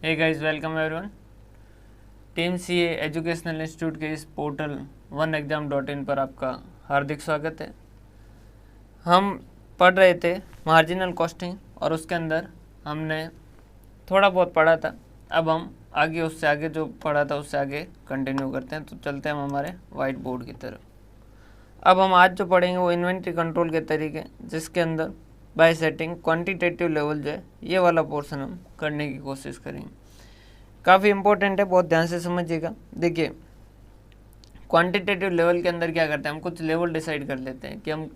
हे guys, welcome everyone. Team CA educational institute के इस portal oneexam.in पर आपका हार्दिक स्वागत है। हम पढ़ रहे थे मार्जिनल कॉस्टिंग और उसके अंदर हमने थोड़ा बहुत पढ़ा था। अब हम आगे उससे आगे जो पढ़ा था उससे आगे कंटिन्यू करते हैं। तो चलते हैं हम हमारे वाइट बोर्ड की तरफ। अब हम आज जो पढ़ेंगे वो इन्वेंट्री कंट्रोल के तरीके, जिसके अंदर बाय सेटिंग क्वांटिटेटिव लेवल जो है ये वाला पोर्शन हम करने की कोशिश करेंगे। काफ़ी इंपॉर्टेंट है, बहुत ध्यान से समझिएगा। देखिए, क्वांटिटेटिव लेवल के अंदर क्या करते हैं, हम कुछ लेवल डिसाइड कर लेते हैं कि हम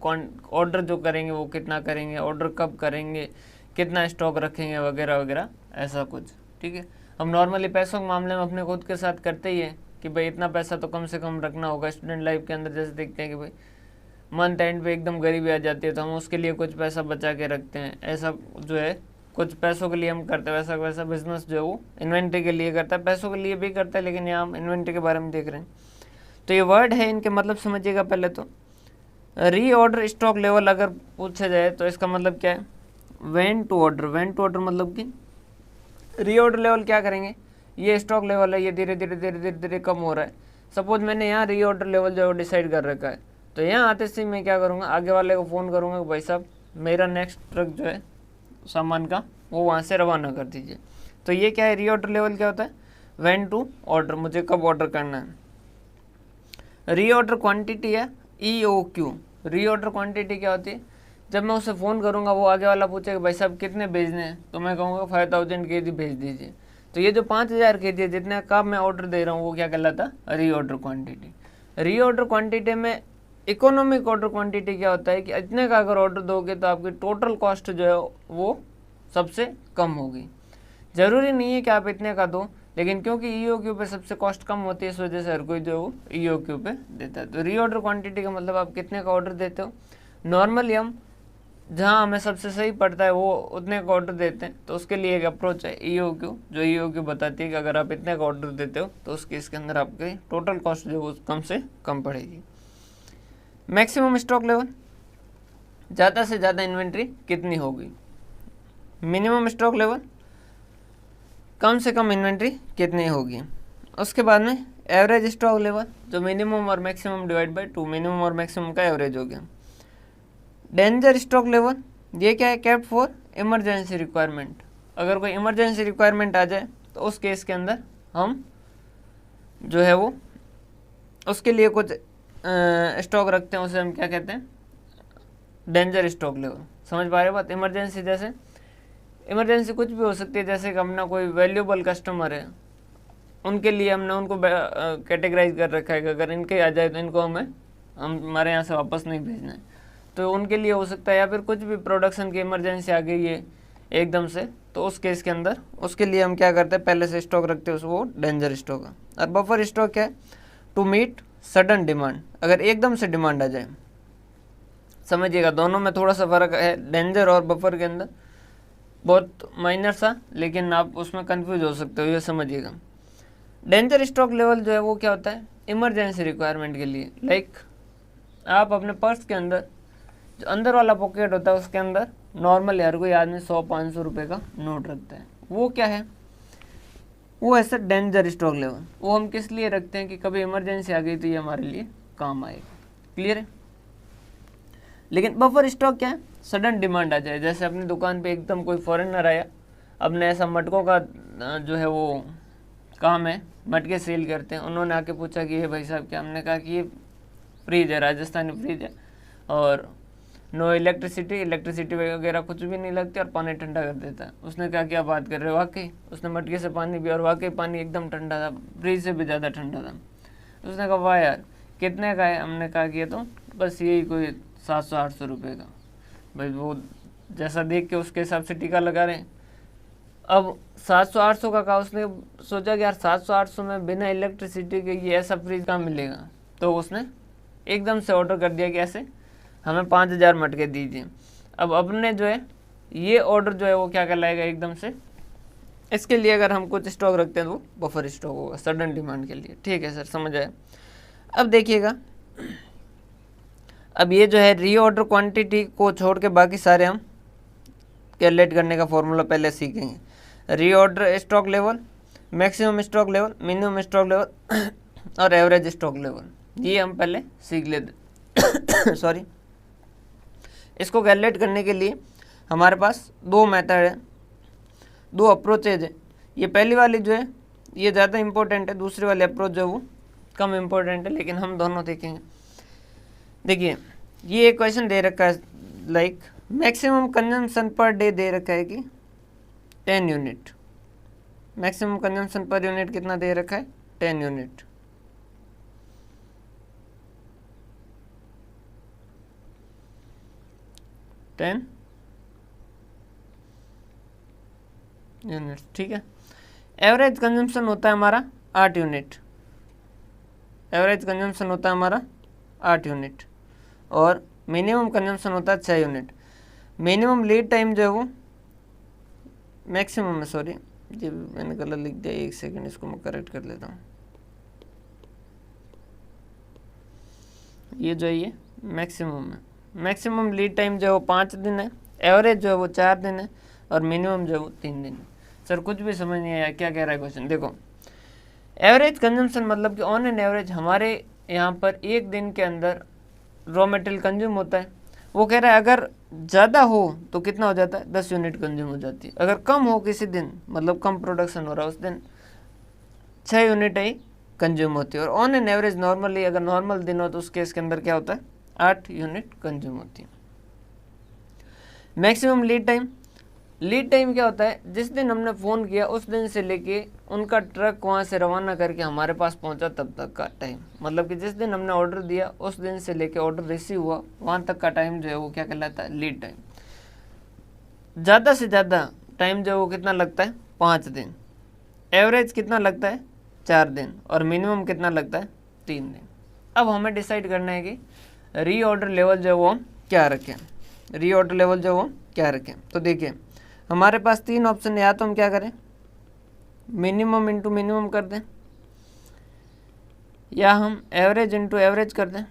ऑर्डर जो करेंगे वो कितना करेंगे, ऑर्डर कब करेंगे, कितना स्टॉक रखेंगे वगैरह वगैरह, ऐसा कुछ। ठीक है, हम नॉर्मली पैसों के मामले में अपने खुद के साथ करते ही हैं कि भाई इतना पैसा तो कम से कम रखना होगा। स्टूडेंट लाइफ के अंदर जैसे देखते हैं कि भाई मंथ एंड पे एकदम गरीबी आ जाती है तो हम उसके लिए कुछ पैसा बचा के रखते हैं। ऐसा जो है कुछ पैसों के लिए हम करते हैं, वैसा वैसा बिजनेस जो है वो इन्वेंट्री के लिए करता है, पैसों के लिए भी करता है, लेकिन यहाँ हम इन्वेंट्री के बारे में देख रहे हैं। तो ये वर्ड है, इनके मतलब समझिएगा। पहले तो रीऑर्डर स्टॉक लेवल अगर पूछा जाए तो इसका मतलब क्या है, व्हेन टू ऑर्डर मतलब कि रीऑर्डर लेवल क्या करेंगे, ये स्टॉक लेवल है, ये धीरे धीरे कम हो रहा है। सपोज मैंने यहाँ रीऑर्डर लेवल जो है डिसाइड कर रखा है, तो यहाँ आते से मैं क्या करूँगा, आगे वाले को फ़ोन करूँगा कि भाई साहब मेरा नेक्स्ट ट्रक जो है सामान का वो वहाँ से रवाना कर दीजिए। तो ये क्या है, रीऑर्डर लेवल क्या होता है, व्हेन टू ऑर्डर, मुझे कब ऑर्डर करना है। रीऑर्डर क्वांटिटी है EOQ। रीऑर्डर क्वांटिटी क्या होती है, जब मैं उसे फ़ोन करूँगा वो आगे वाला पूछेगा भाई साहब कितने भेजने हैं, तो मैं कहूँगा 5000 kg भेज दीजिए। तो ये जो 5000 kg जितने का मैं ऑर्डर दे रहा हूँ वो क्या कहलाता, रीऑर्डर क्वांटिटी। रीऑर्डर क्वांटिटी में इकोनॉमिक ऑर्डर क्वांटिटी क्या होता है कि इतने का अगर ऑर्डर दोगे तो आपकी टोटल कॉस्ट जो है वो सबसे कम होगी। ज़रूरी नहीं है कि आप इतने का दो, लेकिन क्योंकि EOQ पे सबसे कॉस्ट कम होती है इस वजह से हर कोई जो है वो EOQ पे देता है। तो रीऑर्डर क्वांटिटी का मतलब आप कितने का ऑर्डर देते हो। नॉर्मली हम जहाँ हमें सबसे सही पड़ता है वो उतने का ऑर्डर देते हैं। तो उसके लिए एक अप्रोच है EOQ, जो EOQ बताती है कि अगर आप इतने का ऑर्डर देते हो तो उस केस के अंदर आपकी टोटल कॉस्ट जो है वो कम से कम पड़ेगी। मैक्सिमम स्टॉक लेवल, ज़्यादा से ज़्यादा इन्वेंट्री कितनी होगी। मिनिमम स्टॉक लेवल, कम से कम इन्वेंट्री कितनी होगी। उसके बाद में एवरेज स्टॉक लेवल, जो मिनिमम और मैक्सिमम डिवाइड बाय 2, मिनिमम और मैक्सिमम का एवरेज हो गया। डेंजर स्टॉक लेवल, ये क्या है, केप्ट फॉर इमरजेंसी रिक्वायरमेंट। अगर कोई इमरजेंसी रिक्वायरमेंट आ जाए तो उस केस के अंदर हम जो है वो उसके लिए कुछ स्टॉक रखते हैं, उसे हम क्या कहते हैं, डेंजर स्टॉक लेवल। समझ पा रहे बात। इमरजेंसी जैसे इमरजेंसी कुछ भी हो सकती है, जैसे कि अपना कोई वैल्यूएबल कस्टमर है, उनके लिए हमने उनको कैटेगराइज कर रखा है कि अगर इनके आ जाए तो इनको हमारे यहाँ से वापस नहीं भेजना है, तो उनके लिए हो सकता है। या फिर कुछ भी प्रोडक्शन की इमरजेंसी आ गई है एकदम से, तो उस केस के अंदर उसके लिए हम क्या करते हैं, पहले से स्टॉक रखते हैं, वो डेंजर स्टॉक है। और बफर स्टॉक क्या है, टू मीट सडन डिमांड, अगर एकदम से डिमांड आ जाए। समझिएगा, दोनों में थोड़ा सा फ़र्क है, डेंजर और बफर के अंदर बहुत माइनर सा, लेकिन आप उसमें कंफ्यूज हो सकते हो, ये समझिएगा। डेंजर स्टॉक लेवल जो है वो क्या होता है, इमरजेंसी रिक्वायरमेंट के लिए। लाइक आप अपने पर्स के अंदर जो अंदर वाला पॉकेट होता है उसके अंदर नॉर्मल हर कोई आदमी 100-500 रुपये का नोट रखता है, वो क्या है, वो ऐसा डेंजर स्टॉक लेवल। वो हम किस लिए रखते हैं कि कभी इमरजेंसी आ गई तो ये हमारे लिए काम आएगा। क्लियर है। लेकिन बफर स्टॉक क्या है, सडन डिमांड आ जाए, जैसे अपनी दुकान पे एकदम कोई फॉरेनर आया, अपने ऐसा मटकों का जो है वो काम है, मटके सेल करते हैं, उन्होंने आके पूछा कि ये भाई साहब क्या, हमने कहा कि ये फ्रिज है, राजस्थानी फ्रिज है और नो इलेक्ट्रिसिटी वगैरह कुछ भी नहीं लगती और पानी ठंडा कर देता है। उसने कहा क्या बात कर रहे हो, वाकई उसने मटके से पानी पिया और वाकई पानी एकदम ठंडा था, फ्रिज से भी ज़्यादा ठंडा था। उसने कहा वाह यार कितने का है, हमने कहा कि ये तो बस यही कोई 700-800 रुपये का। भाई वो जैसा देख के उसके हिसाब से टीका लगा रहे हैं। अब 700-800 का कहा, उसने सोचा कि यार 700-800 में बिना इलेक्ट्रिसिटी के ये ऐसा फ्रिज कहाँ मिलेगा, तो उसने एकदम से ऑर्डर कर दिया कि ऐसे हमें 5000 मटके दीजिए। अब अपने जो है ये ऑर्डर जो है वो क्या कहलाएगा एकदम से, इसके लिए अगर हम कुछ स्टॉक रखते हैं तो वो बफर स्टॉक होगा सडन डिमांड के लिए। ठीक है सर, समझ आया। अब देखिएगा, अब ये जो है रीऑर्डर क्वांटिटी को छोड़ के बाकी सारे हम कैलकुलेट करने का फॉर्मूला पहले सीखेंगे। Reorder stock level, maximum stock level, minimum stock level और एवरेज स्टॉक लेवल, ये हम पहले सीख लेते सॉरी। इसको कैलकुलेट करने के लिए हमारे पास दो मेथड है, दो अप्रोचेज है। ये पहली वाली जो है ये ज़्यादा इम्पोर्टेंट है, दूसरी वाली अप्रोच जो है वो कम इम्पोर्टेंट है, लेकिन हम दोनों देखेंगे। देखिए ये एक क्वेश्चन दे रखा है, like maximum consumption per day they रखा है कि 10 unit. Maximum consumption per unit कितना दे रखा है? 10 यूनिट। यूनिट, ठीक है। एवरेज कंजम्पशन होता है हमारा 8 यूनिट। एवरेज कंजम्पशन होता है हमारा 8 यूनिट और मिनिमम कंजम्पशन होता है 6 यूनिट। मिनिमम लीड टाइम जो है वो मैक्सिमम है, सॉरी जी मैंने गलत लिख दिया, एक सेकंड इसको मैं करेक्ट कर लेता हूँ। ये जो है ये मैक्सिमम है। मैक्सिमम लीड टाइम जो है वो 5 दिन है, एवरेज जो है वो 4 दिन है और मिनिमम जो है वो 3 दिन है। सर कुछ भी समझ नहीं आया, क्या कह रहा है क्वेश्चन? देखो एवरेज कंजम्पशन मतलब कि ऑन एन एवरेज हमारे यहाँ पर एक दिन के अंदर रॉ मटेरियल कंज्यूम होता है। वो कह रहा है अगर ज़्यादा हो तो कितना हो जाता है? 10 यूनिट कंज्यूम हो जाती है। अगर कम हो किसी दिन, मतलब कम प्रोडक्शन हो रहा है उस दिन, 6 यूनिट ही कंज्यूम होती है। और ऑन एन एवरेज नॉर्मली अगर नॉर्मल दिन हो तो उस केस के अंदर क्या होता है? 8 यूनिट कंज्यूम होती है। Maximum lead time, lead time क्या होता है? जिस दिन हमने फ़ोन किया उस दिन से लेके उनका ट्रक वहाँ से रवाना करके हमारे पास पहुँचा तब तक का टाइम। मतलब कि जिस दिन हमने ऑर्डर दिया उस दिन से लेके ऑर्डर रिसीव हुआ वहाँ तक का टाइम जो है वो क्या कहलाता है? Lead time. ज़्यादा से ज़्यादा टाइम जो है वो कितना लगता है? 5 दिन। एवरेज कितना लगता है? 4 दिन। और मिनिमम कितना लगता है? 3 दिन। अब हमें डिसाइड करना है कि रीऑर्डर लेवल जो है वो हम क्या रखें। रीऑर्डर लेवल जो है वो क्या रखें? तो देखिए हमारे पास 3 ऑप्शन है। या तो हम क्या करें? मिनिमम इंटू मिनिमम कर दें, या हम एवरेज इंटू एवरेज कर दें,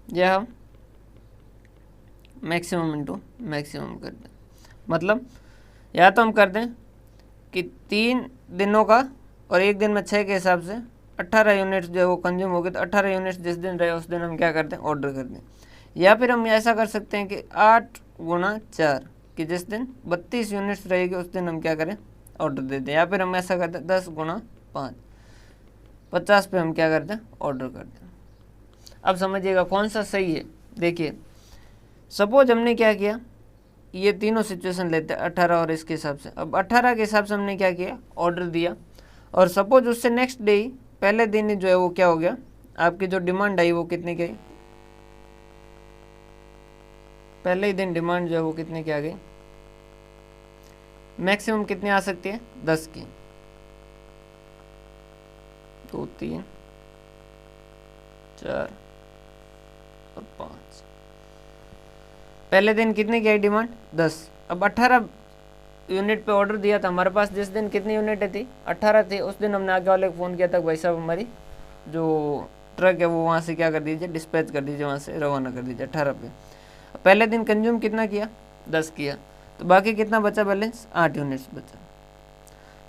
या हम मैक्सिमम इंटू मैक्सिमम कर दें। मतलब या तो हम कर दें कि 3 दिनों का और एक दिन में 6 के हिसाब से 18 यूनिट्स जो है वो कंज्यूम हो गए, तो 18 यूनिट्स जिस दिन रहे उस दिन हम क्या कर दें? ऑर्डर कर दें। या फिर हम ऐसा कर सकते हैं कि 8 गुणा 4, कि जिस दिन 32 यूनिट्स रहेगी उस दिन हम क्या करें? ऑर्डर दे दें। या फिर हम ऐसा करते हैं 10 गुणा 5, 50 पे हम क्या करते हैं? ऑर्डर कर दें। अब समझिएगा कौन सा सही है। देखिए सपोज हमने क्या किया, ये तीनों सिचुएशन लेते हैं 18 और इसके हिसाब से। अब 18 के हिसाब से हमने क्या किया? ऑर्डर दिया। और सपोज उससे नेक्स्ट डे ही पहले दिन ही जो है वो क्या हो गया? आपकी जो डिमांड आई वो कितनी की आई? पहले ही दिन डिमांड जो है वो कितने की आ गई? मैक्सिमम कितनी आ सकती है? 10 की। 2, 3, 4 और 5। पहले दिन कितने की आई डिमांड? 10। अब 18 यूनिट पे ऑर्डर दिया था हमारे पास, जिस दिन कितनी यूनिट थी? 18 थी। उस दिन हमने आगे वाले को फ़ोन किया था, भाई साहब हमारी जो ट्रक है वो वहाँ से क्या कर दीजिए? डिस्पैच कर दीजिए, वहाँ से रवाना कर दीजिए 18 पे। पहले दिन कंज्यूम कितना किया? 10 किया, तो बाकी कितना बचा बैलेंस? 8 यूनिट्स बचा।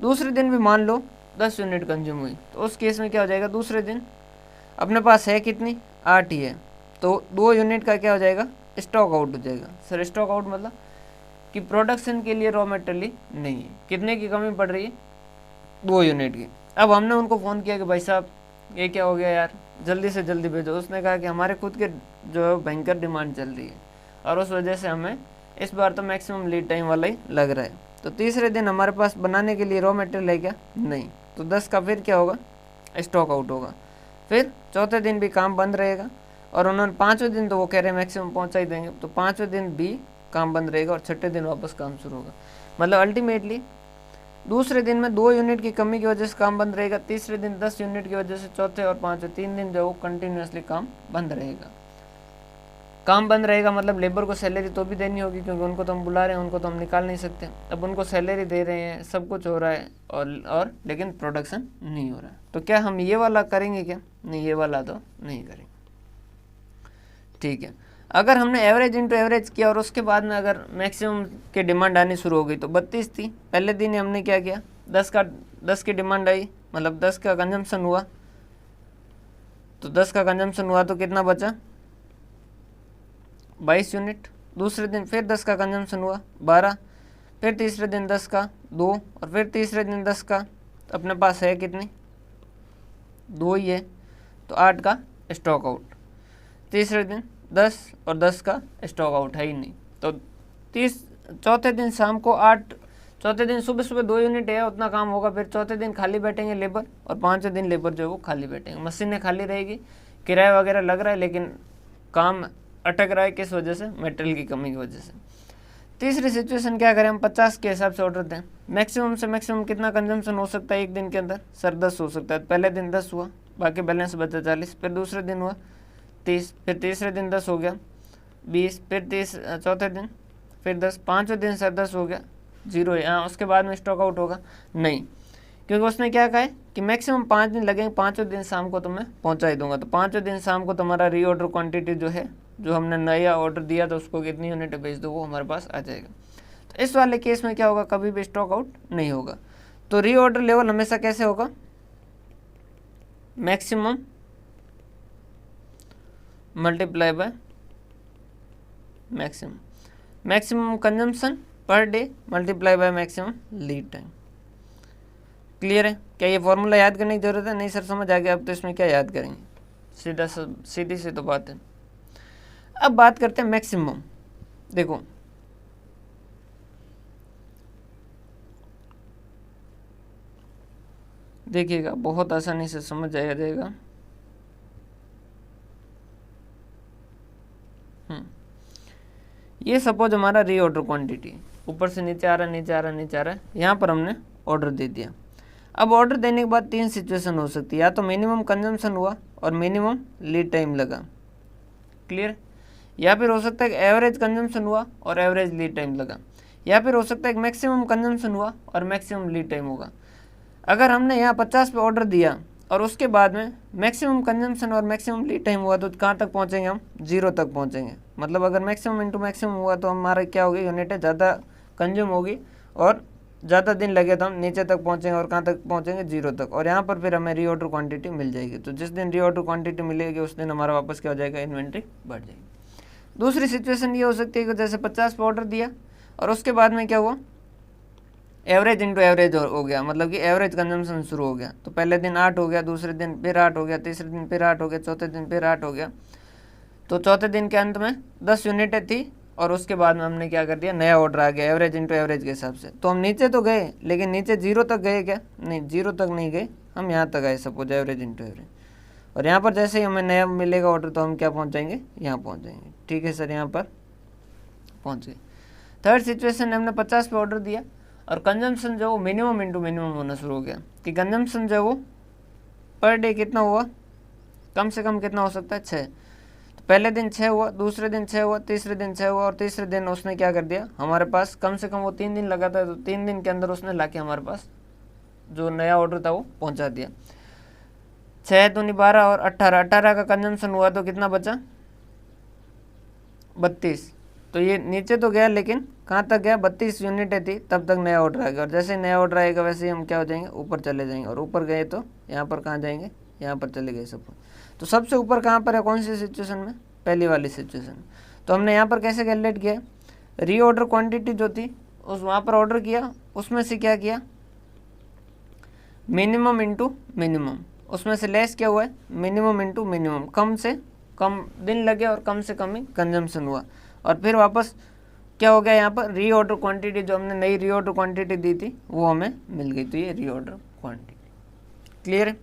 दूसरे दिन भी मान लो 10 यूनिट कंज्यूम हुई, तो उस केस में क्या हो जाएगा? दूसरे दिन अपने पास है कितनी? 8 ही है, तो 2 यूनिट का क्या हो जाएगा? स्टॉक आउट हो जाएगा। सर स्टॉक आउट मतलब कि प्रोडक्शन के लिए रॉ मटेरियल नहीं है। कितने की कमी पड़ रही है? 2 यूनिट की। अब हमने उनको फ़ोन किया कि भाई साहब ये क्या हो गया यार, जल्दी से जल्दी भेजो। उसने कहा कि हमारे खुद के जो है भयंकर डिमांड चल रही है और उस वजह से हमें इस बार तो मैक्सिमम लीड टाइम वाला ही लग रहा है। तो तीसरे दिन हमारे पास बनाने के लिए रॉ मटेरियल है क्या? नहीं। तो 10 का फिर क्या होगा? स्टॉक आउट होगा। फिर चौथे दिन भी काम बंद रहेगा और उन्होंने 5वें दिन तो वो कह रहे हैं मैक्सिमम पहुँचा ही देंगे, तो 5वें दिन भी काम बंद रहेगा और छठे दिन वापस काम शुरू होगा। मतलब अल्टीमेटली दूसरे दिन में 2 यूनिट की कमी की वजह से काम बंद रहेगा, तीसरे दिन 10 यूनिट की वजह से, चौथे और 5वें 3 दिन जो वो कंटिन्यूसली काम बंद रहेगा। काम बंद रहेगा मतलब लेबर को सैलरी तो भी देनी होगी, क्योंकि उनको तो हम बुला रहे हैं, उनको तो हम निकाल नहीं सकते। अब उनको सैलरी दे रहे हैं, सब कुछ हो रहा है और लेकिन प्रोडक्शन नहीं हो रहा है। तो क्या हम ये वाला करेंगे क्या? नहीं, ये वाला तो नहीं करेंगे। ठीक है, अगर हमने एवरेज इंटू एवरेज किया और उसके बाद में अगर मैक्सिमम की डिमांड आनी शुरू हो गई, तो 32 थी, पहले दिन ही हमने क्या किया, 10 की डिमांड आई, मतलब 10 का कंजम्पशन हुआ, तो 10 का कंजम्पशन हुआ तो कितना बचा, 22 यूनिट। दूसरे दिन फिर 10 का कंजम्पशन हुआ, 12, फिर तीसरे दिन 10 का 2, और फिर तीसरे दिन 10 का, तो अपने पास है कितनी, 2 ही है, तो 8 का स्टॉक आउट। तीसरे दिन 10 और 10 का स्टॉक आउट है ही नहीं, तो चौथे दिन शाम को 8, चौथे दिन सुबह सुबह 2 यूनिट है, उतना काम होगा। फिर चौथे दिन खाली बैठेंगे लेबर, और 5वें दिन लेबर जो है वो खाली बैठेंगे, मशीनें खाली रहेगी, किराया वगैरह लग रहा है, लेकिन काम अटक रहा है, किस वजह से, मटेरियल की कमी की वजह से। तीसरी सिचुएशन क्या करें, हम 50 के हिसाब से ऑर्डर दें, मैक्सिमम से मैक्सिमम कितना कंजम्पशन हो सकता है एक दिन के अंदर, सर 10 हो सकता है। पहले दिन 10 हुआ, बाकी बैलेंस बचा 40, फिर दूसरे दिन हुआ 30, फिर तीसरे दिन 10 हो गया 20, फिर चौथे दिन फिर 10, 5वें दिन सर 10 हो गया, 0 है। हाँ, उसके बाद में स्टॉक आउट होगा नहीं, क्योंकि उसने क्या कहा है कि मैक्सिमम 5 दिन लगेंगे, 5वें दिन शाम को तो मैं पहुँचा ही दूंगा। तो 5वें दिन शाम को तुम्हारा रीऑर्डर क्वांटिटी जो है, जो हमने नया ऑर्डर दिया था उसको कितनी यूनिट भेज दो, वो हमारे पास आ जाएगा। तो इस वाले केस में क्या होगा, कभी भी स्टॉक आउट नहीं होगा। तो रीऑर्डर लेवल हमेशा कैसे होगा, maximum multiply by maximum consumption per day multiply by maximum lead time. Clear है? क्या ये फॉर्मूला याद करने की जरूरत है? नहीं सर समझ आ गया, अब तो इसमें क्या याद करेंगे, सीधी सी तो बात है। अब बात करते हैं मैक्सिमम। देखो देखिएगा, बहुत आसानी से समझ आया जाएगा। ये सपोज हमारा रीऑर्डर क्वांटिटी ऊपर से नीचे आ रहा है, नीचे आ रहा है, नीचे आ रहा है, यहाँ पर हमने ऑर्डर दे दिया। अब ऑर्डर देने के बाद 3 सिचुएशन हो सकती है, या तो मिनिमम कंजम्पशन हुआ और मिनिमम लीड टाइम लगा, क्लियर, या फिर हो सकता है कि एवरेज कंजम्पशन हुआ और एवरेज लीड टाइम लगा, या फिर हो सकता है कि मैक्सिमम कंजम्पशन हुआ और मैक्सिमम लीड टाइम होगा। अगर हमने यहाँ 50 पे ऑर्डर दिया और उसके बाद में मैक्सिमम कंजम्पशन और मैक्सिमम लीड टाइम हुआ, तो कहाँ तक पहुँचेंगे हम, 0 तक पहुँचेंगे। मतलब अगर मैक्सिमम इंटू मैक्सिमम हुआ तो हमारा क्या होगी, यूनिटें ज़्यादा कंज्यूम होगी और ज़्यादा दिन लगे तो हम नीचे तक पहुँचेंगे, और कहाँ तक पहुँचेंगे, 0 तक। और यहाँ पर फिर हमें रीऑर्डर क्वांटिटी मिल जाएगी। तो जिस दिन रीऑर्डर क्वांटिटी मिलेगी उस दिन हमारा वापस क्या हो जाएगा, इन्वेंट्री बढ़ जाएगी। दूसरी सिचुएशन ये हो सकती है कि जैसे 50 पे ऑर्डर दिया और उसके बाद में क्या हुआ, एवरेज इंटू एवरेज हो गया, मतलब कि एवरेज कंजम्पशन शुरू हो गया। तो पहले दिन 8 हो गया, दूसरे दिन फिर 8 हो गया, तीसरे दिन फिर 8 हो गया, चौथे दिन फिर 8 हो गया। तो चौथे दिन के अंत में 10 यूनिटें थी और उसके बाद में हमने क्या कर दिया, नया ऑर्डर आ गया एवरेज इंटू एवरेज के हिसाब से। तो हम नीचे तो गए, लेकिन नीचे 0 तक गए क्या, नहीं 0 तक नहीं गए, हम यहाँ तक आए सपोज एवरेज इंटू एवरेज। और यहाँ पर जैसे ही हमें नया मिलेगा ऑर्डर तो हम क्या पहुँच जाएंगे, यहाँ पहुँच जाएंगे। ठीक है सर, यहाँ पर पहुँच गए। थर्ड सिचुएशन, हमने 50 पे ऑर्डर दिया और कंजम्पशन जो वो मिनिमम इंटू मिनिमम होना शुरू हो गया, कि कंजम्पशन जो वो पर डे कितना हुआ, कम से कम कितना हो सकता है, 6। तो पहले दिन 6 हुआ, दूसरे दिन 6 हुआ, तीसरे दिन 6 हुआ, और तीसरे दिन उसने क्या कर दिया, हमारे पास कम से कम वो 3 दिन लगा था, तो 3 दिन के अंदर उसने लाके हमारे पास जो नया ऑर्डर था वो पहुंचा दिया। 6 दूनी 12 और 18 का कंजम्पशन हुआ तो कितना बचा, 32। तो ये नीचे तो गया, लेकिन कहाँ तक गया, 32 यूनिटें थी, तब तक नया ऑर्डर आएगा। और जैसे ही नया ऑर्डर आएगा वैसे ही हम क्या हो जाएंगे, ऊपर चले जाएंगे। और ऊपर गए तो यहाँ पर कहाँ जाएंगे, यहाँ पर चले गए सब। तो सबसे ऊपर कहाँ पर है, कौन सी सिचुएशन में, पहली वाली सिचुएशन। तो हमने यहाँ पर कैसे कैलकुलेट किया, रीऑर्डर क्वांटिटी जो थी उस वहाँ पर ऑर्डर किया, उसमें से क्या किया, मिनिमम इंटू मिनिमम, उसमें से लेस क्या हुआ है, मिनिमम इंटू मिनिमम, कम से कम दिन लगे और कम से कम ही कंजम्पशन हुआ। और फिर वापस क्या हो गया, यहाँ पर रीऑर्डर क्वांटिटी जो हमने नई रीऑर्डर क्वांटिटी दी थी वो हमें मिल गई। तो ये रीऑर्डर क्वांटिटी, क्लियर है।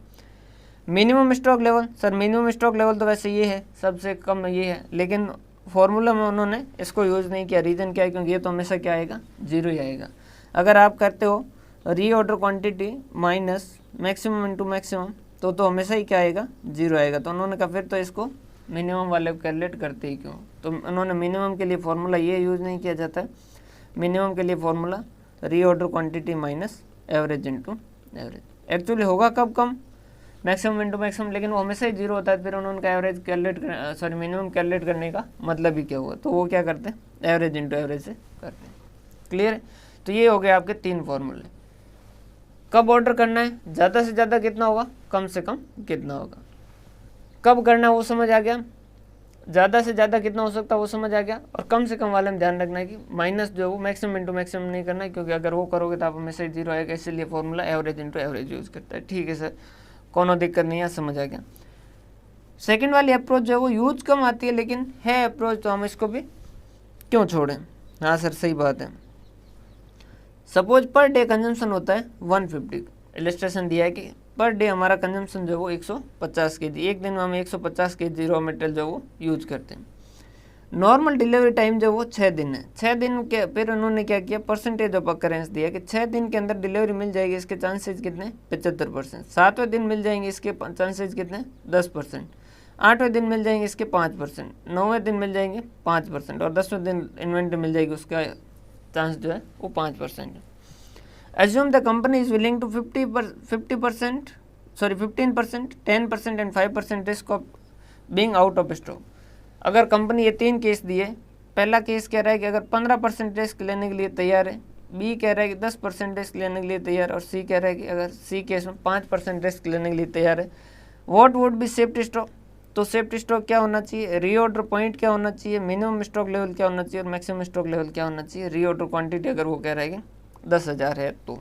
Minimum stock level, sir minimum stock level तो वैसे ये है, सबसे कम ये है, लेकिन फॉर्मूला में उन्होंने इसको यूज़ नहीं किया। रीज़न क्या है, क्योंकि ये तो हमेशा क्या आएगा, 0 ही आएगा। अगर आप करते हो reorder quantity minus maximum into maximum तो हमेशा ही क्या आएगा, 0 आएगा। तो उन्होंने कहा फिर तो इसको मिनिमम वाले को कैलकुलेट करते ही क्यों, तो उन्होंने मिनिमम के लिए फॉर्मूला ये यूज़ नहीं किया जाता है। मिनिमम के लिए formula reorder quantity minus average into average. Actually होगा कब कम, मैक्सिमम इंटू मैक्सिमम, लेकिन वो हमेशा ही जीरो होता है, फिर उन्होंने का average calculate sorry minimum calculate करने का मतलब ही क्या हुआ, तो वो क्या करते हैं, एवरेज इंटू एवरेज से करते हैं। क्लियर है? तो ये हो गए आपके 3 फॉर्मूले। कब ऑर्डर करना है, ज़्यादा से ज़्यादा कितना होगा, कम से कम कितना होगा, कब करना है वो समझ आ गया, ज़्यादा से ज़्यादा कितना हो सकता है वो समझ आ गया, और कम से कम वाले में ध्यान रखना है कि माइनस जो है वो मैक्सिमम इंटू मैक्सिमम नहीं करना है, क्योंकि अगर वो करोगे तो आप हमेशा जीरो आएगा, इसीलिए formula average into average use करता है। ठीक है सर, कोनो दिक्कत नहीं है, समझ आ गया। सेकंड वाली अप्रोच जो है वो यूज कम आती है, लेकिन है अप्रोच, तो हम इसको भी क्यों छोड़ें। हाँ सर सही बात है। सपोज पर डे कंजम्पशन होता है 150, इलस्ट्रेशन दिया है कि पर डे हमारा कंजम्पशन जो है वो 150 kg, एक दिन में हम 150 kg रॉ मटेरियल जो वो यूज करते हैं। नॉर्मल डिलीवरी टाइम जो वो 6 दिन है। 6 दिन के फिर उन्होंने क्या किया, परसेंटेज ऑफ अकरेंस दिया कि 6 दिन के अंदर डिलीवरी मिल जाएगी, इसके चांसेज कितने, 75%। 7वें दिन मिल जाएंगे, इसके चांसेज कितने, 10%। 8वें दिन मिल जाएंगे, इसके 5%। 9वें दिन मिल जाएंगे 5%, और 10वें दिन इन्वेंट्री मिल जाएगी, उसका चांस जो है वो 5% है। Assume the company is willing to 15%, 10% and 5% risk of being out of stock। अगर कंपनी ये 3 केस दिए, पहला केस कह रहा है कि अगर 15% रिस्क लेने के लिए तैयार है, बी कह रहा है कि 10% रिस्क लेने के लिए तैयार है, और सी कह रहा है कि अगर सी केस में 5% रिस्क लेने के लिए तैयार है, what would be safety stock. तो सेफ्टी स्टॉक क्या होना चाहिए, रीऑर्डर पॉइंट क्या होना चाहिए, मिनिमम स्टॉक लेवल क्या होना चाहिए, और मैक्सिमम स्टॉक लेवल क्या होना चाहिए। रीऑर्डर क्वांटिटी अगर वो कह रहा है कि 10,000 है, तो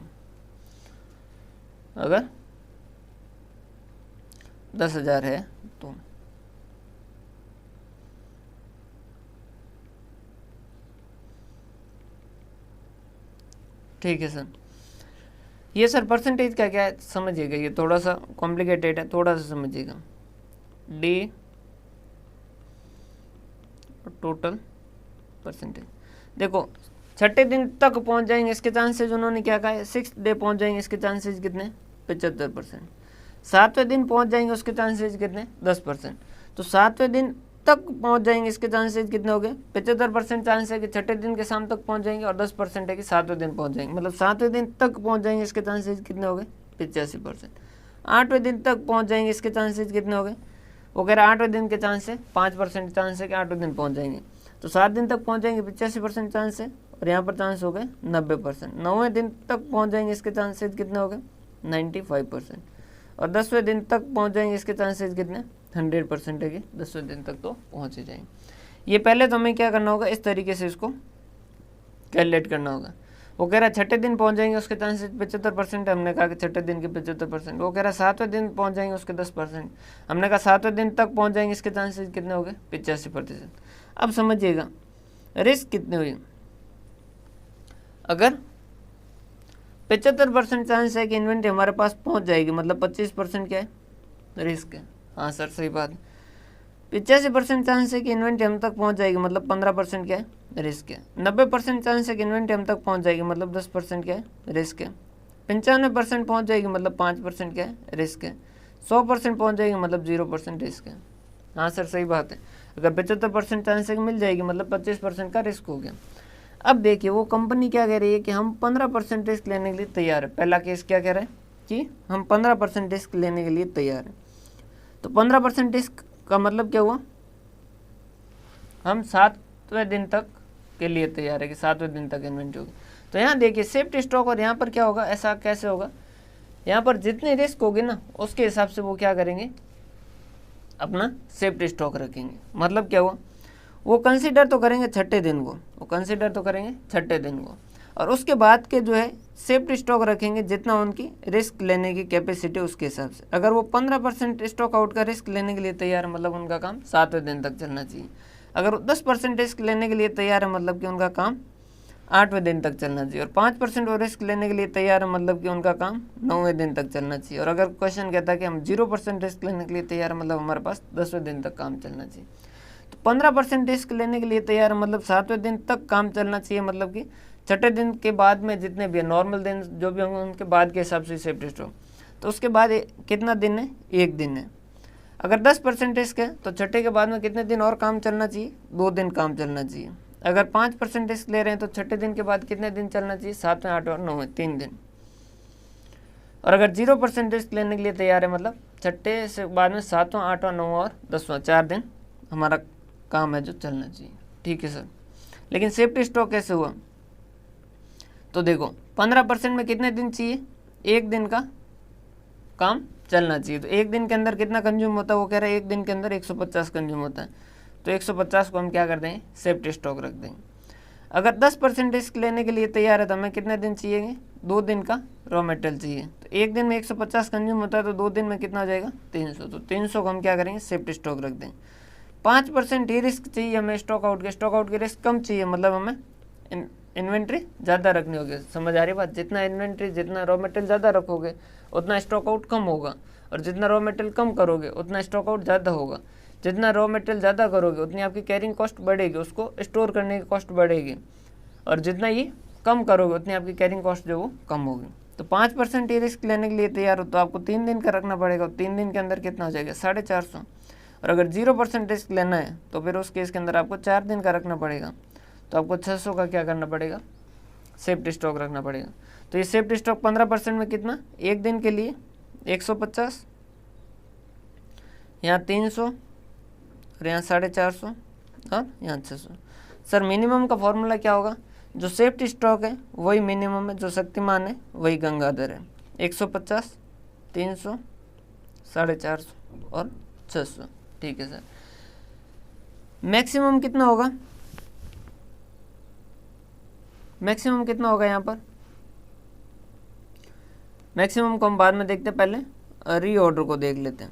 अगर 10,000 है तो ठीक है सर। ये सर परसेंटेज का क्या है समझिएगा, ये थोड़ा सा कॉम्प्लिकेटेड है, थोड़ा सा समझिएगा। डी टोटल परसेंटेज, देखो 6ठे दिन तक पहुंच जाएंगे, इसके चांसेज उन्होंने क्या कहा है, 6th डे पहुंच जाएंगे, इसके चांसेज कितने, 75%। 7वें दिन पहुंच जाएंगे, उसके चांसेज कितने, 10%। तो 7वें दिन तक पहुंच जाएंगे, इसके चांसेज कितने हो गए, 75% चांस है कि 6ठे दिन के शाम तक पहुंच जाएंगे, और 10% है कि 7वें दिन पहुंच जाएंगे, मतलब 7वें दिन तक पहुंच जाएंगे, इसके चांसेज कितने हो गए, 85%। 8वें दिन तक पहुंच जाएंगे, इसके चांसेज कितने हो गए, वो कह रहा है 8वें दिन के चांस है 5% चांस है कि 8वें दिन पहुंच जाएंगे, तो 7 दिन तक पहुंच जाएंगे 85% चांस है, और यहाँ पर चांस हो गए 90%। 9वें दिन तक पहुंच जाएंगे, इसके चांसेज कितने हो गए, 95%। और 10वें दिन तक पहुंच जाएंगे, इसके चांसेज कितने, 100% है कि 10वें दिन तक तो पहुंच ही जाएंगे। ये पहले तो हमें क्या करना होगा, इस तरीके से इसको कैलकुलेट करना होगा। वो कह रहा है 6ठे दिन पहुंच जाएंगे, उसके चांसेस 75%, हमने कहा कि 6ठे दिन के 75%। वो कह रहा है 7वें दिन पहुंच जाएंगे, उसके 10%, हमने कहा 7वें दिन तक पहुंच जाएंगे, इसके चांसेस कितने हो गए, 85%। अब समझिएगा रिस्क कितने हुई, अगर 75% चांस है कि इन्वेंट्री हमारे पास पहुंच जाएगी, मतलब 25% क्या है, रिस्क है। हाँ सर सही बात है। 85% चांस है कि इन्वेंट्री हम तक पहुंच जाएगी, मतलब 15% क्या है, रिस्क है। 90% चांस है कि इन्वेंट्री हम तक पहुंच जाएगी, मतलब 10% क्या है, रिस्क है। 95% पहुंच जाएगी, मतलब 5% क्या है, रिस्क है। 100% पहुंच जाएगी, मतलब 0% रिस्क है। हाँ सर सही बात है। अगर 75% चांस है कि मिल जाएगी, मतलब 25% का रिस्क हो गया। अब देखिए वो कंपनी क्या कह रही है कि हम 15% रिस्क लेने के लिए तैयार है। पहला केस क्या कह रहा है कि हम 15% रिस्क लेने के लिए तैयार है। तो 15% रिस्क का मतलब क्या हुआ, हम 7वें दिन तक के लिए तैयार है कि 7वें दिन तक इन्वेंट्री होगी। तो यहाँ देखिए सेफ्टी स्टॉक, और यहाँ पर क्या होगा, ऐसा कैसे होगा, यहाँ पर जितनी रिस्क होगी ना उसके हिसाब से वो क्या करेंगे, अपना सेफ्टी स्टॉक रखेंगे। मतलब क्या हुआ, वो कंसीडर तो करेंगे 6ठे दिन को, वो कंसीडर तो करेंगे 6ठे दिन को, और उसके बाद के जो है सेफ्टी स्टॉक रखेंगे जितना उनकी रिस्क लेने की कैपेसिटी उसके हिसाब से। अगर वो 15% स्टॉक आउट का रिस्क लेने के लिए तैयार है, मतलब उनका काम 7वें दिन तक चलना चाहिए। अगर वो 10% रिस्क लेने के लिए तैयार है, मतलब कि उनका काम 8वें दिन तक चलना चाहिए। और 5% वो रिस्क लेने के लिए तैयार है, मतलब कि उनका काम 9वें दिन तक चलना चाहिए। और अगर क्वेश्चन कहता है कि हम 0% रिस्क लेने के लिए तैयार है, मतलब हमारे पास 10वें दिन तक काम चलना चाहिए। तो 15% रिस्क लेने के लिए तैयार है, मतलब 7वें दिन तक काम चलना चाहिए, मतलब कि 6ठे दिन के बाद में जितने भी नॉर्मल दिन जो भी होंगे उनके बाद के हिसाब से सेफ्टी स्टॉक। तो उसके बाद कितना दिन है, 1 दिन है। अगर 10% रिस्क है तो 6ठे के बाद में कितने दिन और काम चलना चाहिए, 2 दिन काम चलना चाहिए। अगर 5% रिस्क ले रहे हैं तो 6ठे दिन के बाद कितने दिन चलना चाहिए, 7वें, 8वें और 9वें, 3 दिन। और अगर 0% रिस्क लेने के लिए तैयार है, मतलब छठे से बाद में 7वां 8वां 9वां और 10वां 4 दिन हमारा काम है जो चलना चाहिए। ठीक है सर, लेकिन सेफ्टी स्टॉक कैसे हुआ? तो देखो 15% में कितने दिन चाहिए? एक दिन का काम चलना चाहिए। तो एक दिन के अंदर कितना कंज्यूम होता है? वो कह रहा है एक दिन के अंदर 150 कंज्यूम होता है। तो 150 को हम क्या कर देंगे? सेफ्टी स्टॉक रख देंगे। अगर 10% रिस्क लेने के लिए तैयार है तो हमें कितने दिन चाहिए? 2 दिन का रॉ मटेरियल चाहिए। तो एक दिन में 150 कंज्यूम होता है, तो 2 दिन में कितना हो जाएगा? 300। तो 300 को हम क्या करेंगे? सेफ्टी स्टॉक रख देंगे। 5% ही रिस्क चाहिए हमें स्टॉक आउट के। स्टॉक आउट के रिस्क कम चाहिए, मतलब हमें इन्वेंट्री ज़्यादा रखनी होगी। समझ आ रही बात? जितना इन्वेंट्री, जितना रॉ मटेरियल ज़्यादा रखोगे उतना स्टॉक आउट कम होगा, और जितना रॉ मटेरियल कम करोगे उतना स्टॉक आउट ज़्यादा होगा। जितना रॉ मटेरियल ज़्यादा करोगे उतनी आपकी कैरिंग कॉस्ट बढ़ेगी, उसको स्टोर करने की कॉस्ट बढ़ेगी, और जितना ये कम करोगे उतनी आपकी कैरिंग कॉस्ट जो वो कम होगी। तो 5% ही रिस्क लेने के लिए तैयार हो तो आपको 3 दिन का रखना पड़ेगा। 3 दिन के अंदर कितना हो जाएगा? 450। और अगर 0% रिस्क लेना है तो फिर उस केस के अंदर आपको 4 दिन का रखना पड़ेगा। तो आपको 600 का क्या करना पड़ेगा? सेफ्टी स्टॉक रखना पड़ेगा। तो ये सेफ्टी स्टॉक 15% में कितना? एक दिन के लिए 150, यहाँ 300, और यहाँ 450, और यहाँ 600। सर मिनिमम का फॉर्मूला क्या होगा? जो सेफ्टी स्टॉक है वही मिनिमम है, जो शक्तिमान है वही गंगाधर है। 150, 300, 450 और 600। ठीक है सर। मैक्सिमम कितना होगा? मैक्सिमम कितना होगा यहाँ पर? मैक्सिमम को हम बाद में देखते हैं, पहले रीऑर्डर को देख लेते हैं।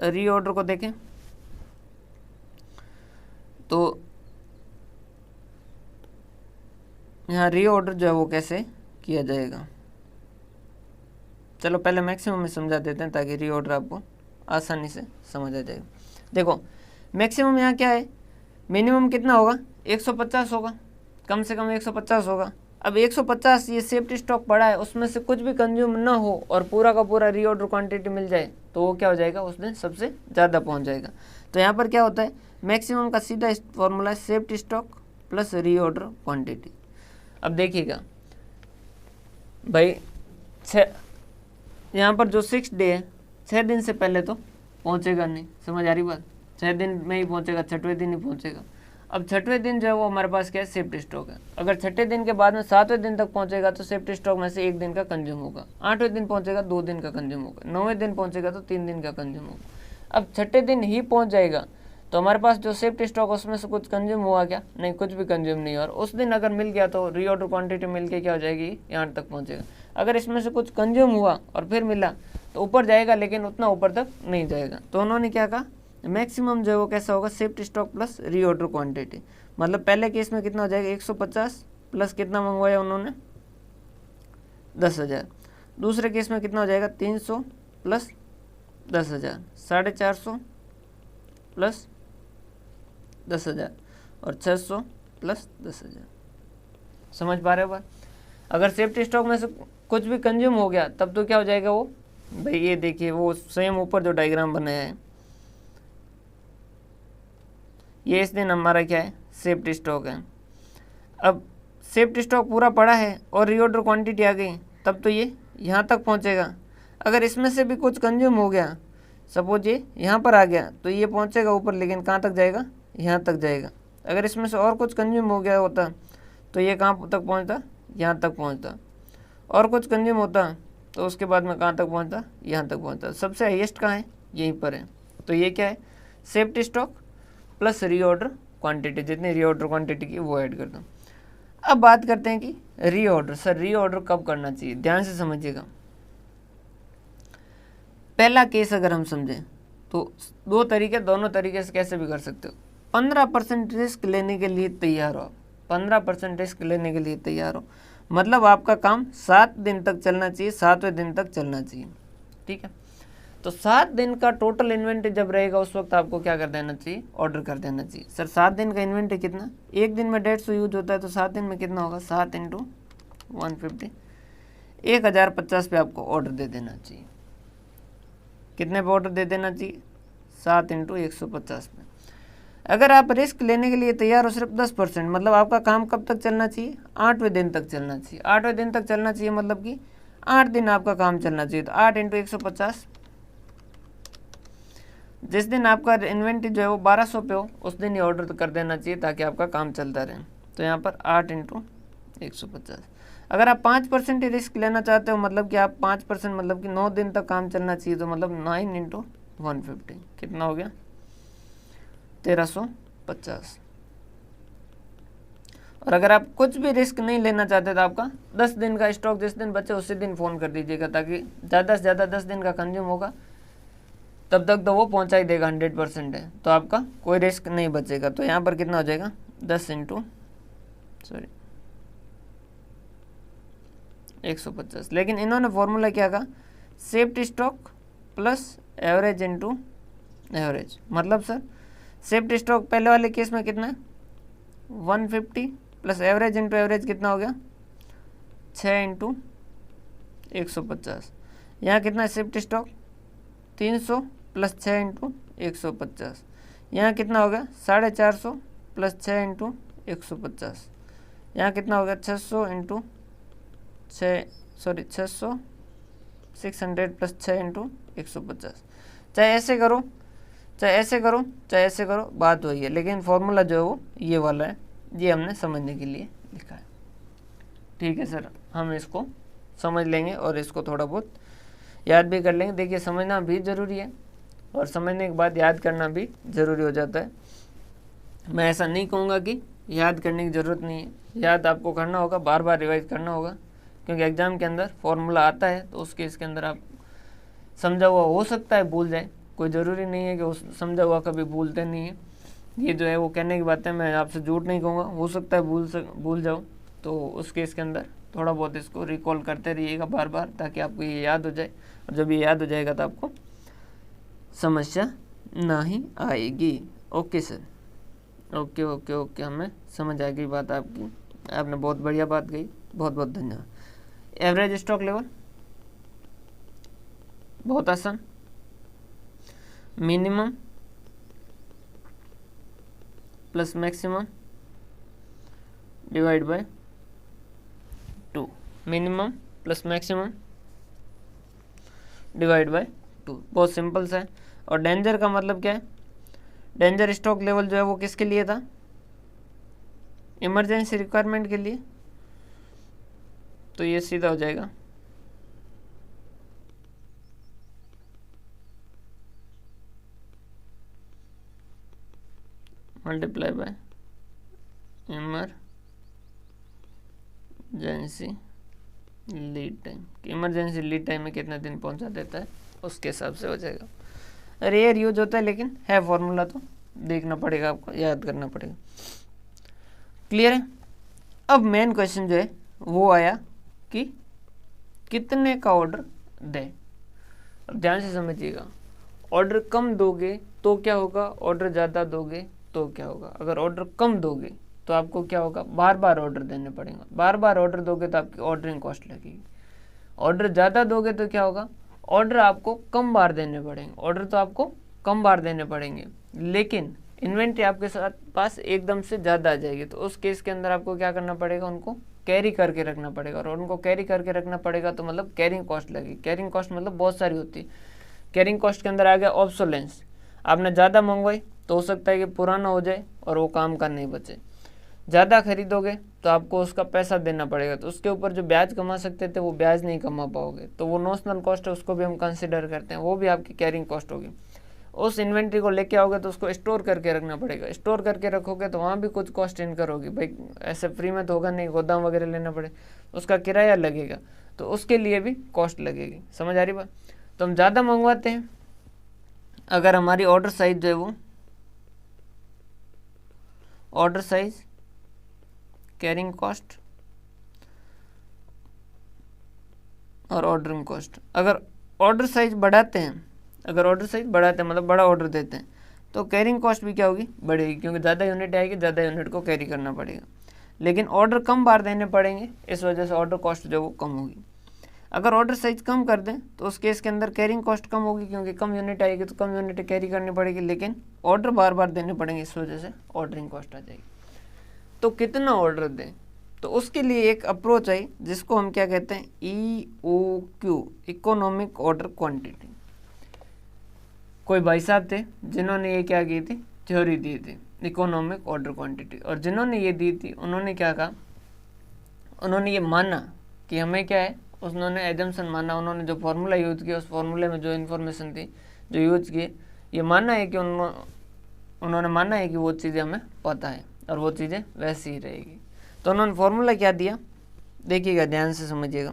रीऑर्डर को देखें तो यहाँ रीऑर्डर जो है वो कैसे किया जाएगा? चलो पहले मैक्सिमम में समझा देते हैं ताकि रीऑर्डर आपको आसानी से समझ आ जाएगा। देखो मैक्सिमम यहाँ क्या है? मिनिमम कितना होगा? 150 होगा, कम से कम 150 होगा। अब 150 ये सेफ्टी स्टॉक पड़ा है, उसमें से कुछ भी कंज्यूम ना हो और पूरा का पूरा रीऑर्डर क्वांटिटी मिल जाए तो वो क्या हो जाएगा? उस दिन सबसे ज़्यादा पहुंच जाएगा। तो यहाँ पर क्या होता है? मैक्सिमम का सीधा फॉर्मूला है safety stock plus reorder quantity. अब देखिएगा भाई, यहाँ पर जो 6 डे है, 6 दिन से पहले तो पहुँचेगा नहीं। समझ आ रही बात? 6 दिन में ही पहुँचेगा, 6वें दिन ही पहुँचेगा। अब 6वें दिन जो है वो हमारे पास क्या है? सेफ्टी स्टॉक है। अगर 6ठे दिन के बाद में 7वें दिन तक पहुँचेगा तो सेफ्टी स्टॉक में से 1 दिन का कंज्यूम होगा। 8वें दिन पहुँचेगा 2 दिन का कंज्यूम होगा। 9वें दिन पहुँचेगा तो 3 दिन का कंज्यूम होगा। अब 6ठे दिन ही पहुँच जाएगा तो हमारे पास जो सेफ्टी स्टॉक उसमें से कुछ कंज्यूम हुआ क्या? नहीं, कुछ भी कंज्यूम नहीं। और उस दिन अगर मिल गया तो रीऑर्डर क्वांटिटी मिल के क्या हो जाएगी? यहाँ तक पहुँचेगा। अगर इसमें से कुछ कंज्यूम हुआ और फिर मिला तो ऊपर जाएगा, लेकिन उतना ऊपर तक नहीं जाएगा। तो उन्होंने क्या कहा? मैक्सिमम जो है वो कैसा होगा? Safety stock plus reorder quantity. मतलब पहले केस में कितना हो जाएगा? 150 प्लस कितना मंगवाया उन्होंने? 10,000। दूसरे केस में कितना हो जाएगा? 300 प्लस 10,000, 450 प्लस 10,000 और 600 प्लस 10,000। समझ पा रहे हो बात? अगर सेफ्टी स्टॉक में से कुछ भी कंज्यूम हो गया तब तो क्या हो जाएगा वो? भाई ये देखिए वो सेम ऊपर जो डायग्राम बनाया है, ये इस दिन हमारा क्या है? सेफ्टी स्टॉक है। अब सेफ्टी स्टॉक पूरा पड़ा है और रीऑर्डर क्वांटिटी आ गई तब तो ये यहाँ तक पहुँचेगा। अगर इसमें से भी कुछ कंज्यूम हो गया, सपोज ये यहाँ पर आ गया, तो ये पहुँचेगा ऊपर, लेकिन कहाँ तक जाएगा? यहाँ तक जाएगा। अगर इसमें से और कुछ कंज्यूम हो गया होता तो ये कहाँ तक पहुँचता? यहाँ तक पहुँचता। और कुछ कंज्यूम होता तो उसके बाद में कहाँ तक पहुँचता? यहाँ तक पहुँचता। सबसे हाईएस्ट कहाँ है? यहीं पर है। तो ये क्या है? Safety stock plus reorder quantity. जितनी रीऑर्डर क्वांटिटी की वो ऐड कर दो। अब बात करते हैं कि रीऑर्डर। सर रीऑर्डर कब करना चाहिए? ध्यान से समझिएगा। पहला केस अगर हम समझें तो दोनों तरीके से कैसे भी कर सकते हो। 15% रिस्क लेने के लिए तैयार हो। 15% रिस्क लेने के लिए तैयार हो मतलब आपका काम 7 दिन तक चलना चाहिए, 7वें दिन तक चलना चाहिए। ठीक है, तो 7 दिन का टोटल इन्वेंट्री जब रहेगा उस वक्त आपको क्या कर देना चाहिए? ऑर्डर कर देना चाहिए। सर 7 दिन का इन्वेंट्री कितना? एक दिन में 150 यूज होता है, तो 7 दिन में कितना होगा? 7 × 150, 1050 पे आपको ऑर्डर दे देना चाहिए। कितने पे ऑर्डर दे देना चाहिए? 7 × 150 पे। अगर आप रिस्क लेने के लिए तैयार हो सिर्फ 10%, मतलब आपका काम कब तक चलना चाहिए, 8वें दिन तक चलना चाहिए। 8वें दिन तक चलना चाहिए मतलब कि 8 दिन आपका काम चलना चाहिए। तो 8 × 150, जिस दिन आपका इन्वेंट्री जो है वो 1200 पे हो उस दिन ही ऑर्डर कर देना चाहिए ताकि आपका काम चलता रहे। तो यहाँ पर 8 × 150। अगर आप 5% ही रिस्क लेना चाहते हो, मतलब कि आप 5% मतलब कि 9 दिन तक काम चलना चाहिए, तो मतलब 9 × 150 कितना हो गया, 1350। और अगर आप कुछ भी रिस्क नहीं लेना चाहते तो आपका 10 दिन का स्टॉक जिस दिन बचे उसी दिन फ़ोन कर दीजिएगा, ताकि ज़्यादा से ज़्यादा 10 दिन का कंज्यूम होगा, तब तक तो वो पहुंचा ही देगा, 100% है, तो आपका कोई रिस्क नहीं बचेगा। तो यहाँ पर कितना हो जाएगा, 10 × 150। लेकिन इन्होंने फॉर्मूला क्या कहा, safety stock plus average into average. मतलब सर सेफ्टी स्टॉक पहले वाले केस में कितना है, 150 प्लस एवरेज इंटू एवरेज कितना हो गया, 6 × 150। यहाँ कितना है सेफ्टी स्टॉक, 300 प्लस 6 × 150। यहाँ कितना हो गया, 450 प्लस 6 × 150। यहाँ कितना हो गया, 600 प्लस 6 × 150। चाहे ऐसे करो चाहे ऐसे करो चाहे ऐसे करो, बात वही है, लेकिन फॉर्मूला जो है वो ये वाला है, ये हमने समझने के लिए लिखा है। ठीक है सर, हम इसको समझ लेंगे और इसको थोड़ा बहुत याद भी कर लेंगे। देखिए समझना भी ज़रूरी है और समझने के बाद याद करना भी ज़रूरी हो जाता है। मैं ऐसा नहीं कहूँगा कि याद करने की ज़रूरत नहीं है, याद आपको करना होगा, बार बार रिवाइज करना होगा, क्योंकि एग्ज़ाम के अंदर फॉर्मूला आता है तो उसके इसके अंदर आप समझा हुआ हो सकता है भूल जाए, कोई ज़रूरी नहीं है कि उस समझा हुआ कभी भूलते नहीं है। ये जो है वो कहने की बात है, मैं आपसे झूठ नहीं कहूँगा, हो सकता है भूल जाओ, तो उस केस के अंदर थोड़ा बहुत इसको रिकॉल करते रहिएगा बार बार, ताकि आपको ये याद हो जाए, और जब ये याद हो जाएगा तो आपको समस्या नहीं आएगी। Okay sir, okay okay okay, हमें समझ आ गई बात आपकी, आपने बहुत बढ़िया बात कही, बहुत बहुत धन्यवाद। एवरेज स्टॉक लेवल बहुत आसान, minimum plus maximum divide by 2, minimum plus maximum divide by 2, बहुत सिंपल सा है। और डेंजर का मतलब क्या है, डेंजर स्टॉक लेवल जो है वो किसके लिए था, इमरजेंसी रिक्वायरमेंट के लिए, तो ये सीधा हो जाएगा multiply by emergency lead time. Emergency lead time में कितने दिन पहुंचा देता है उसके हिसाब से हो जाएगा। रेयर यूज होता है लेकिन है फॉर्मूला, तो देखना पड़ेगा, आपको याद करना पड़ेगा। क्लियर है। अब मेन क्वेश्चन जो है वो आया कि कितने का ऑर्डर दें। अब ध्यान से समझिएगा, ऑर्डर कम दोगे तो क्या होगा, ऑर्डर ज़्यादा दोगे तो क्या होगा। अगर ऑर्डर कम दोगे तो आपको क्या होगा, बार बार ऑर्डर देने पड़ेगा, बार बार ऑर्डर दोगे तो आपकी ऑर्डरिंग कॉस्ट लगेगी। ऑर्डर ज़्यादा दोगे तो क्या होगा, ऑर्डर आपको कम बार देने पड़ेंगे, ऑर्डर तो आपको कम बार देने पड़ेंगे, लेकिन इन्वेंट्री आपके साथ पास एकदम से ज़्यादा आ जाएगी। तो उस केस के अंदर आपको क्या करना पड़ेगा, उनको कैरी करके रखना पड़ेगा, और उनको कैरी करके रखना पड़ेगा तो मतलब कैरिंग कॉस्ट लगेगी। कैरिंग कॉस्ट मतलब बहुत सारी होती है। कैरिंग कॉस्ट के अंदर आ गया ऑब्सोलेंस, आपने ज़्यादा मंगवाई तो हो सकता है कि पुराना हो जाए और वो काम का नहीं बचे। ज़्यादा खरीदोगे तो आपको उसका पैसा देना पड़ेगा, तो उसके ऊपर जो ब्याज कमा सकते थे वो ब्याज नहीं कमा पाओगे, तो वो नॉशनल कॉस्ट है, उसको भी हम कंसिडर करते हैं, वो भी आपकी कैरिंग कॉस्ट होगी। उस इन्वेंट्री को लेके आओगे तो उसको स्टोर करके रखना पड़ेगा, स्टोर करके रखोगे तो वहाँ भी कुछ कॉस्ट इनकर होगी, भाई ऐसे फ्री में तो होगा नहीं, गोदाम वगैरह लेना पड़े, उसका किराया लगेगा, तो उसके लिए भी कॉस्ट लगेगी। समझ आ रही बात। तो हम ज़्यादा मंगवाते हैं, अगर हमारी ऑर्डर साइज जो है वो ऑर्डर साइज, कैरिंग कॉस्ट और ऑर्डरिंग कॉस्ट, अगर ऑर्डर साइज बढ़ाते हैं, मतलब बड़ा ऑर्डर देते हैं, तो कैरिंग कॉस्ट भी क्या होगी, बढ़ेगी, क्योंकि ज़्यादा यूनिट आएगी, ज़्यादा यूनिट को कैरी करना पड़ेगा। लेकिन ऑर्डर कम बार देने पड़ेंगे, इस वजह से ऑर्डर कॉस्ट जो वो कम होगी। अगर ऑर्डर साइज कम कर दें तो उस केस के अंदर कैरिंग कॉस्ट कम होगी, क्योंकि कम यूनिट आएगी तो कम यूनिट कैरी करनी पड़ेगी, लेकिन ऑर्डर बार बार देने पड़ेंगे, इस वजह से ऑर्डरिंग कॉस्ट आ जाएगी। तो कितना ऑर्डर दें, तो उसके लिए एक अप्रोच है जिसको हम क्या कहते हैं, EOQ, इकोनॉमिक ऑर्डर क्वांटिटी। कोई भाई साहब थे जिन्होंने ये क्या की थी, थ्योरी दी थी इकोनॉमिक ऑर्डर क्वांटिटी, और जिन्होंने ये दी थी उन्होंने क्या कहा, उन्होंने ये माना कि हमें क्या है, उन्होंने एजम्पशन माना, उन्होंने जो फॉर्मूला यूज किया उस फॉर्मूले में जो इन्फॉर्मेशन थी जो यूज किए, ये माना है कि उन्होंने माना है कि वो चीज़ें हमें पता है और वो चीज़ें वैसी ही रहेगी। तो उन्होंने फॉर्मूला क्या दिया, देखिएगा ध्यान से समझिएगा,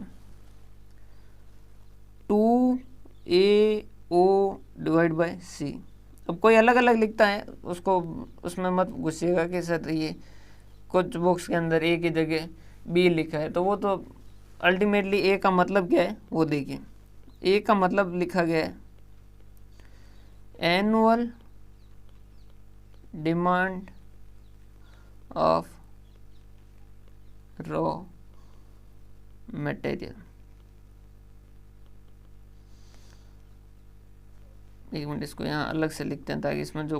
2AO डिवाइड बाई C। अब कोई अलग अलग लिखता है उसको, उसमें मत घुसिएगा कि सर ये कुछ बुक्स के अंदर A की जगह B लिखा है, तो वो तो अल्टीमेटली A का मतलब क्या है वो देखिए। A का मतलब लिखा गया है annual demand of raw material. एक मिनट, इसको यहाँ अलग से लिखते हैं ताकि इसमें जो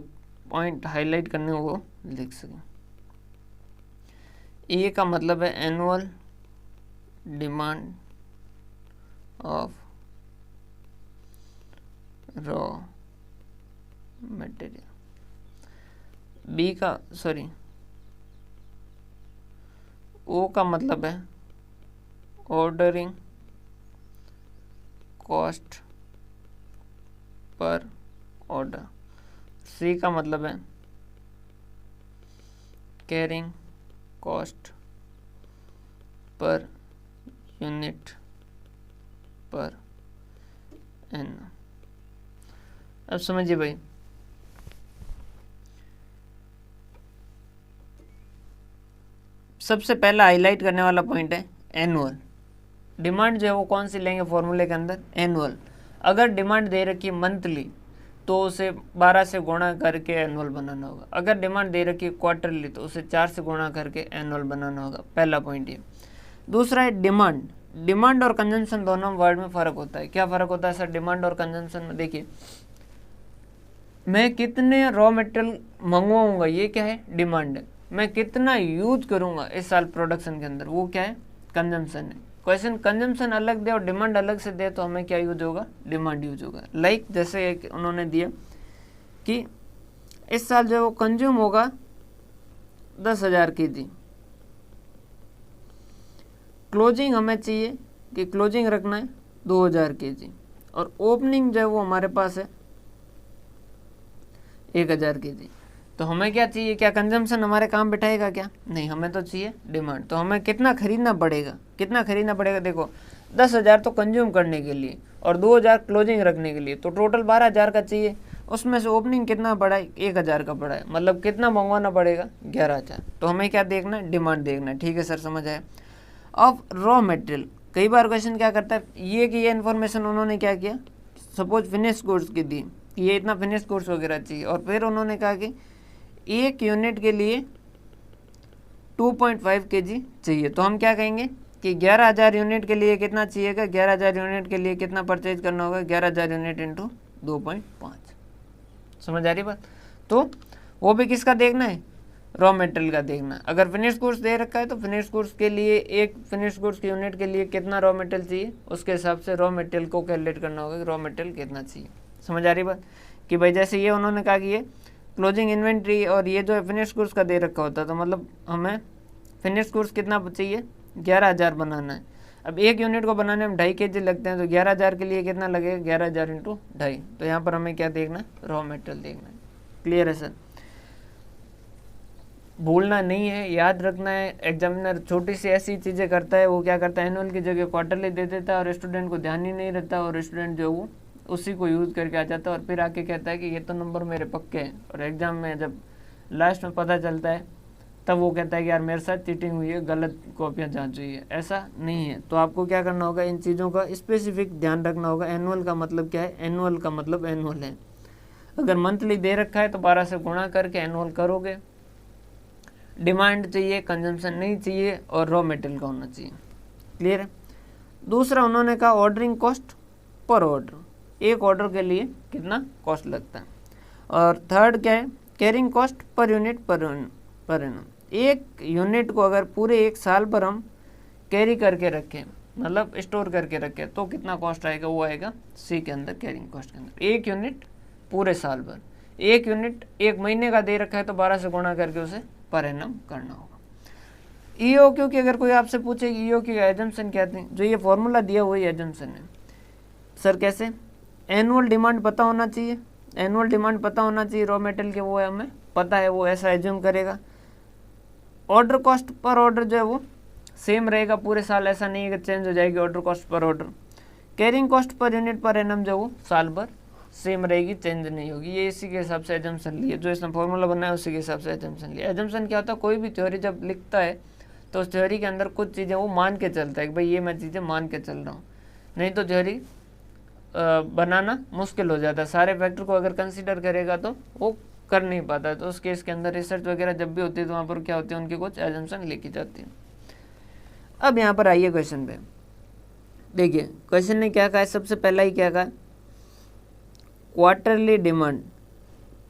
पॉइंट हाईलाइट करने हो वो लिख सकें। ए का मतलब है annual demand of raw material. O का मतलब है ordering cost per order. C का मतलब है carrying cost per unit per N. अब समझिए भाई, सबसे पहला हाईलाइट करने वाला पॉइंट है एनुअल डिमांड। जो है वो कौन सी लेंगे फॉर्मूले के अंदर, एनुअल। अगर डिमांड दे रखी है मंथली तो उसे 12 से गुणा करके एनुअल बनाना होगा। अगर डिमांड दे रखी है क्वार्टरली तो उसे 4 से गुणा करके एनुअल बनाना होगा। पहला पॉइंट ये। दूसरा है डिमांड। डिमांड और कंजम्पशन दोनों वर्ड में फ़र्क होता है। क्या फ़र्क होता है सर डिमांड और कंजम्पशन में? देखिए, मैं कितने रॉ मटेरियल मंगवाऊंगा ये क्या है, डिमांड है। मैं कितना यूज करूंगा इस साल प्रोडक्शन के अंदर, वो क्या है, कंजम्पशन है। क्वेश्चन कंजम्पशन अलग दे और डिमांड अलग से दे तो हमें क्या यूज होगा, डिमांड यूज होगा। लाइक जैसे एक उन्होंने दिया कि इस साल जो वो कंज्यूम होगा 10,000 kg, क्लोजिंग हमें चाहिए कि क्लोजिंग रखना है 2,000 kg, और ओपनिंग जो है वो हमारे पास है 1,000 kg। तो हमें क्या चाहिए, क्या कंजम्पशन हमारे काम बिठाएगा क्या? नहीं, हमें तो चाहिए डिमांड। तो हमें कितना खरीदना पड़ेगा, कितना खरीदना पड़ेगा? देखो 10,000 तो कंज्यूम करने के लिए और 2,000 क्लोजिंग रखने के लिए, तो टोटल 12,000 का चाहिए। उसमें से ओपनिंग कितना पड़ा है, 1,000 का पड़ा है, मतलब कितना मंगवाना पड़ेगा, 11,000। तो हमें क्या देखना है, डिमांड देखना है। ठीक है सर, समझ आया। अब रॉ मटेरियल, कई बार क्वेश्चन क्या करता है, ये कि ये इन्फॉर्मेशन उन्होंने क्या किया, सपोज फिनिश गुड्स की दी, ये इतना फिनिश गुड्स वगैरह चाहिए, और फिर उन्होंने कहा कि एक यूनिट के लिए 2.5 kg चाहिए। तो हम क्या कहेंगे कि 11,000 यूनिट के लिए कितना चाहिएगा, 11,000 यूनिट के लिए कितना परचेज करना होगा, 11,000 यूनिट इंटू 2.5। समझ आ रही बात? तो वो भी किसका देखना है, रॉ मटेरियल का देखना। अगर फिनिश गुड्स दे रखा है तो फिनिश गुड्स के लिए, एक फिनिश गुड्स की यूनिट के लिए कितना रॉ मटेरियल चाहिए, उसके हिसाब से रॉ मटेरियल को कैलकुलेट करना होगा कि रॉ मटेरियल कितना चाहिए। समझ आ रही बात? कि भाई जैसे ये उन्होंने कहा कि ये क्लोजिंग इन्वेंट्री और ये जो है फिनिश गुड्स का दे रखा होता है, तो मतलब हमें फिनिश गुड्स कितना चाहिए, 11,000 बनाना है। अब एक यूनिट को बनाने में 2.5 kg लगते हैं, तो 11,000 के लिए कितना लगेगा, 11,000 इंटू 2.5। तो यहाँ पर हमें क्या देखना है, रॉ मटेरियल देखना है। क्लियर है सर? भूलना नहीं है, याद रखना है। एग्जामिनर छोटी सी ऐसी चीज़ें करता है, वो क्या करता है, एनुअल की जगह क्वार्टरली दे देता है और स्टूडेंट को ध्यान ही नहीं रहता, और स्टूडेंट जो वो उसी को यूज़ करके आ जाता है और फिर आके कहता है कि ये तो नंबर मेरे पक्के हैं, और एग्ज़ाम में जब लास्ट में पता चलता है तब वो कहता है कि यार मेरे साथ चीटिंग हुई है, गलत कॉपियाँ जांच हुई है। ऐसा नहीं है। तो आपको क्या करना होगा, इन चीज़ों का स्पेसिफिक ध्यान रखना होगा। एनुअल का मतलब क्या है, एनुअल का मतलब एनुअल है। अगर मंथली दे रखा है तो 12 से गुणा करके एनुअल करोगे। डिमांड चाहिए, कंजम्पशन नहीं चाहिए, और रॉ मटेरियल का होना चाहिए। क्लियर है? दूसरा उन्होंने कहा ऑर्डरिंग कॉस्ट पर ऑर्डर, एक ऑर्डर के लिए कितना कॉस्ट लगता है। और थर्ड क्या है, carrying cost per unit per annum, एक यूनिट को अगर पूरे एक साल पर हम कैरी करके रखें, मतलब स्टोर करके रखें, तो कितना कॉस्ट आएगा, वो आएगा सी के अंदर, कैरिंग कॉस्ट के अंदर। एक यूनिट पूरे साल भर, एक यूनिट एक महीने का दे रखा है तो 12 से गुणा करके उसे पर एनम करना होगा। ईओक्यू की अगर कोई आपसे पूछे ईओक्यू का एजम्पशन क्या थे, जो ये फॉर्मूला दिया वही एजम्पशन है। सर कैसे, एनुअल डिमांड पता होना चाहिए, एनुअल डिमांड पता होना चाहिए रॉ मेटेरियल के, वो है हमें पता है, वो ऐसा एज्यूम करेगा। ऑर्डर कॉस्ट पर ऑर्डर जो है वो सेम रहेगा पूरे साल, ऐसा नहीं है कि चेंज हो जाएगी order cost per order. Carrying cost per unit per annum जो वो साल भर सेम रहेगी, चेंज नहीं होगी। ये इसी के हिसाब से एजम्पशन लिए, जो इसने फॉर्मूला बनाया उसी के हिसाब से एजम्पशन लिया। एजम्पशन क्या होता है, कोई भी थ्योरी जब लिखता है तो उस थ्योरी के अंदर कुछ चीज़ें वो मान के चलता है कि भाई ये मैं चीज़ें मान के चल रहा हूँ, नहीं तो थ्योरी बनाना मुश्किल हो जाता है। सारे फैक्टर को अगर कंसीडर करेगा तो वो कर नहीं पाता है। तो उस केस के अंदर रिसर्च वगैरह जब भी होती है तो वहाँ पर क्या होती है, उनकी कुछ एजम्पशन लिखी जाती है। अब यहाँ पर आइए क्वेश्चन पे, देखिए क्वेश्चन ने क्या कहा है, सबसे पहला ही क्या कहा, क्वार्टरली डिमांड।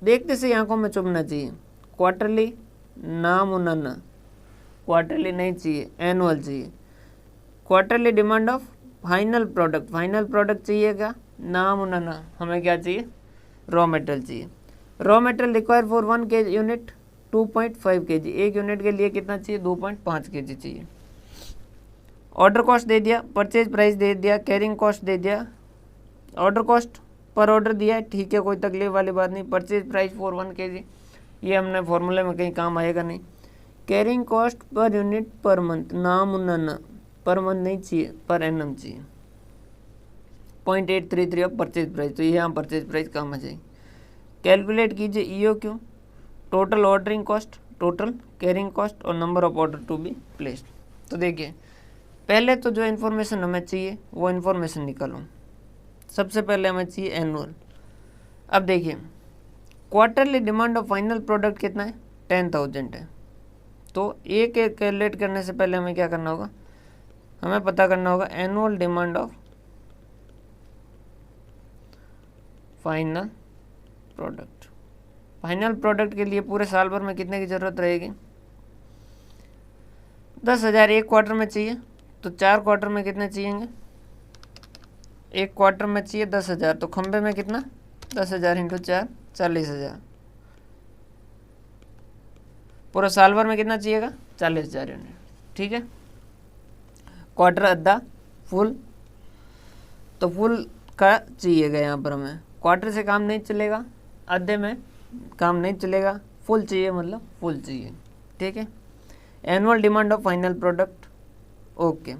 देखते से आंखों में चुभना चाहिए, क्वार्टरली नामुनाना, क्वार्टरली नहीं चाहिए, एनुअल चाहिए। Quarterly demand of final product, final product चाहिएगा, नामुनाना हमें क्या चाहिए, रॉ मेटेरियल चाहिए। Raw material require for 1 kg unit 2.5 kg, एक यूनिट के लिए कितना चाहिए, 2.5 kg चाहिए। ऑर्डर कॉस्ट दे दिया, परचेज प्राइस दे दिया, कैरिंग कॉस्ट दे दिया, ऑर्डर कॉस्ट पर ऑर्डर दिया है, ठीक है, कोई तकलीफ वाली बात नहीं। परचेज प्राइस फॉर 1 kg, ये हमने फॉर्मूले में कहीं काम आएगा नहीं। Carrying cost per unit per month, नामुनाना पर मंथ नहीं चाहिए, पर एनम चाहिए। 0.833 ऑफ परचेज प्राइस, तो ये यहाँ परचेज प्राइस काम आ जाएगी। कैलकुलेट कीजिए EOQ, total ordering cost, total carrying cost और number of order to be placed. तो देखिए पहले तो जो इन्फॉर्मेशन हमें चाहिए वो इन्फॉर्मेशन निकालो। सबसे पहले हमें चाहिए एनुअल। अब देखिए quarterly demand of final product कितना है, 10,000 है। तो एक कैलकुलेट करने से पहले हमें क्या करना होगा, हमें पता करना होगा annual demand of final product. Final product के लिए पूरे साल भर में कितने की ज़रूरत रहेगी, 10,000 एक क्वार्टर में चाहिए, तो 4 क्वार्टर में कितने चाहिएंगे, एक क्वार्टर में चाहिए 10,000, तो खंबे में कितना, 10,000 इंटू 4, 40,000। पूरा साल भर में कितना चाहिएगा, 40,000 यूनिट, ठीक है। क्वार्टर अद्धा फुल, तो फुल का चाहिएगा यहाँ पर हमें, क्वार्टर से काम नहीं चलेगा, आधे में काम नहीं चलेगा, फुल चाहिए, मतलब फुल चाहिए, ठीक है। Annual demand of final product, okay.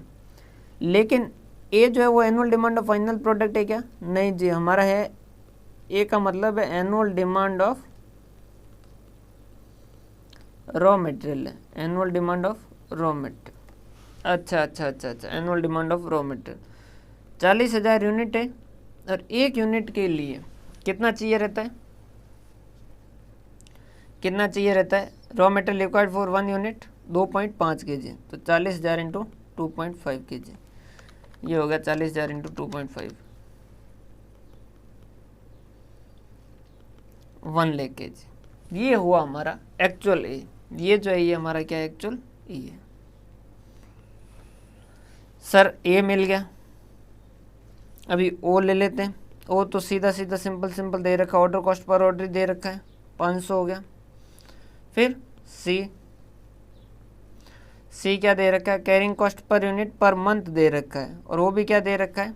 लेकिन ए जो है वो annual demand of final product है क्या, नहीं जी, हमारा है ए का मतलब है annual demand of raw material है, annual demand of raw material. अच्छा अच्छा अच्छा अच्छा, annual demand of raw material 40,000 unit है, और एक यूनिट के लिए कितना चाहिए रहता है, कितना चाहिए रहता है, raw material required for 1 unit 2.5 kg, तो 40,000 इंटू 2.5 kg, ये होगा 40,000 इंटू 2.5, 1 लाख kg। ये हुआ हमारा एक्चुअल ए, ये जो है ये हमारा क्या है, एक्चुअल ए है। सर ए मिल गया, अभी ओ ले लेते हैं। ओ तो सीधा सीधा सिंपल सिंपल दे रखा, ऑर्डर कॉस्ट पर ऑर्डर दे रखा है, 500 हो गया। फिर सी, सी क्या दे रखा है, carrying cost per unit per month दे रखा है, और वो भी क्या दे रखा है,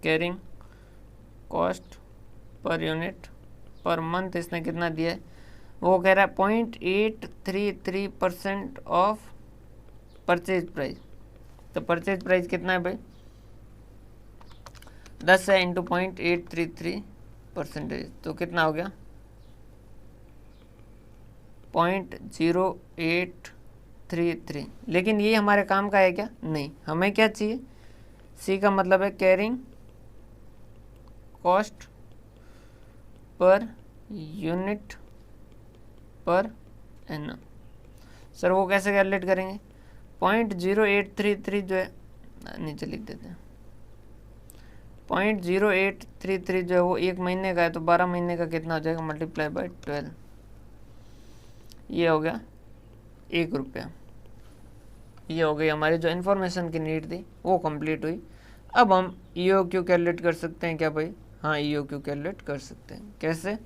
carrying cost per unit per month, इसने कितना दिया है, वो कह रहा है 0.833% ऑफ परचेज प्राइस। तो परचेज प्राइस कितना है भाई, 10 है इंटू 0.833%, तो कितना हो गया 0.0833। लेकिन ये हमारे काम का है क्या, नहीं, हमें क्या चाहिए, सी का मतलब है carrying cost per unit per annum. Sir वो कैसे कैलकुलेट करेंगे, 0.0833 जो है नीचे लिख देते हैं, 0.0833 जो है वो 1 महीने का है, तो 12 महीने का कितना हो जाएगा, मल्टीप्लाई बाय 12, ये हो गया 1 रुपया। ये हो गई हमारी जो इन्फॉर्मेशन की नीड थी वो कंप्लीट हुई। अब हम EOQ कैलकुलेट कर सकते हैं क्या भाई? हाँ, EOQ कैलकुलेट कर सकते हैं। कैसे?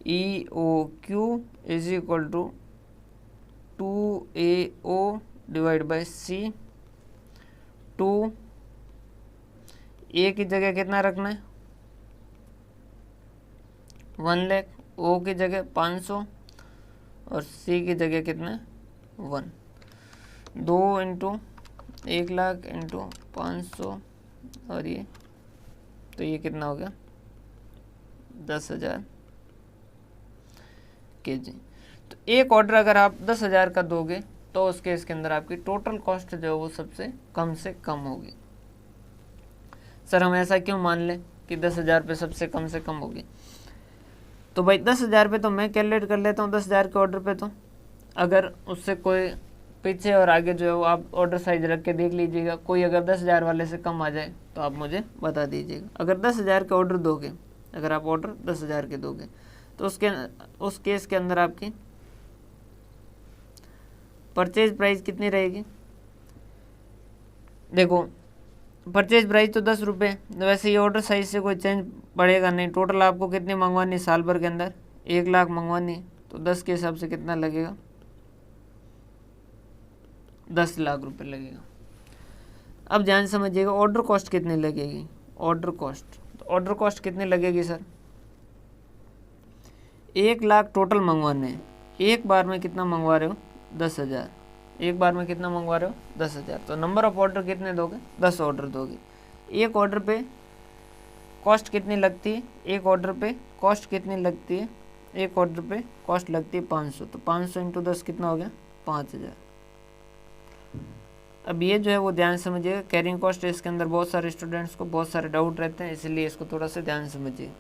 EOQ is equal to 2AO divide by C। 2 A की जगह कितना रखना है? 1 लाख, O की जगह 500 और C की जगह कितना है? 1। 2 इंटू 1 लाख इंटू 500 और ये, तो ये कितना हो गया? 10,000 kg। तो एक ऑर्डर अगर आप 10,000 का दोगे तो उस केस के अंदर आपकी टोटल कॉस्ट जो है वो सबसे कम होगी। सर हम ऐसा क्यों मान लें कि 10,000 पे सबसे कम से कम होगी? तो भाई 10,000 पे तो मैं कैलकुलेट कर लेता हूँ 10,000 के ऑर्डर पे। तो अगर उससे कोई पीछे और आगे जो है वो आप ऑर्डर साइज रख के देख लीजिएगा, कोई अगर 10,000 वाले से कम आ जाए तो आप मुझे बता दीजिएगा। अगर 10,000 के ऑर्डर दोगे, अगर आप ऑर्डर 10,000 के दोगे तो उस केस के अंदर आपकी परचेज प्राइस कितनी रहेगी? देखो परचेज प्राइस तो 10 रुपये, वैसे ये ऑर्डर साइज से कोई चेंज पड़ेगा नहीं। टोटल आपको कितनी मंगवानी साल भर के अंदर? 1 लाख मंगवानी, तो 10 के हिसाब से कितना लगेगा? 10 लाख रुपए लगेगा। अब ध्यान समझिएगा ऑर्डर कॉस्ट कितनी लगेगी? ऑर्डर कॉस्ट, तो ऑर्डर कॉस्ट कितनी लगेगी सर? 1 लाख टोटल मंगवाने हैं, एक बार में कितना मंगवा रहे हो? 10,000। एक बार में कितना मंगवा रहे हो? 10,000। तो नंबर ऑफ ऑर्डर कितने दोगे? 10 ऑर्डर दोगे। एक ऑर्डर पे कॉस्ट कितनी लगती है? एक ऑर्डर पे कॉस्ट कितनी लगती है? एक ऑर्डर पे कॉस्ट लगती है 500, तो 500 इंटू 10 कितना हो गया? 5,000। अब ये जो है वो ध्यान समझिएगा, कैरिंग कॉस्ट है, इसके अंदर बहुत सारे स्टूडेंट्स को बहुत सारे डाउट रहते हैं, इसलिए इसको थोड़ा सा ध्यान समझिए।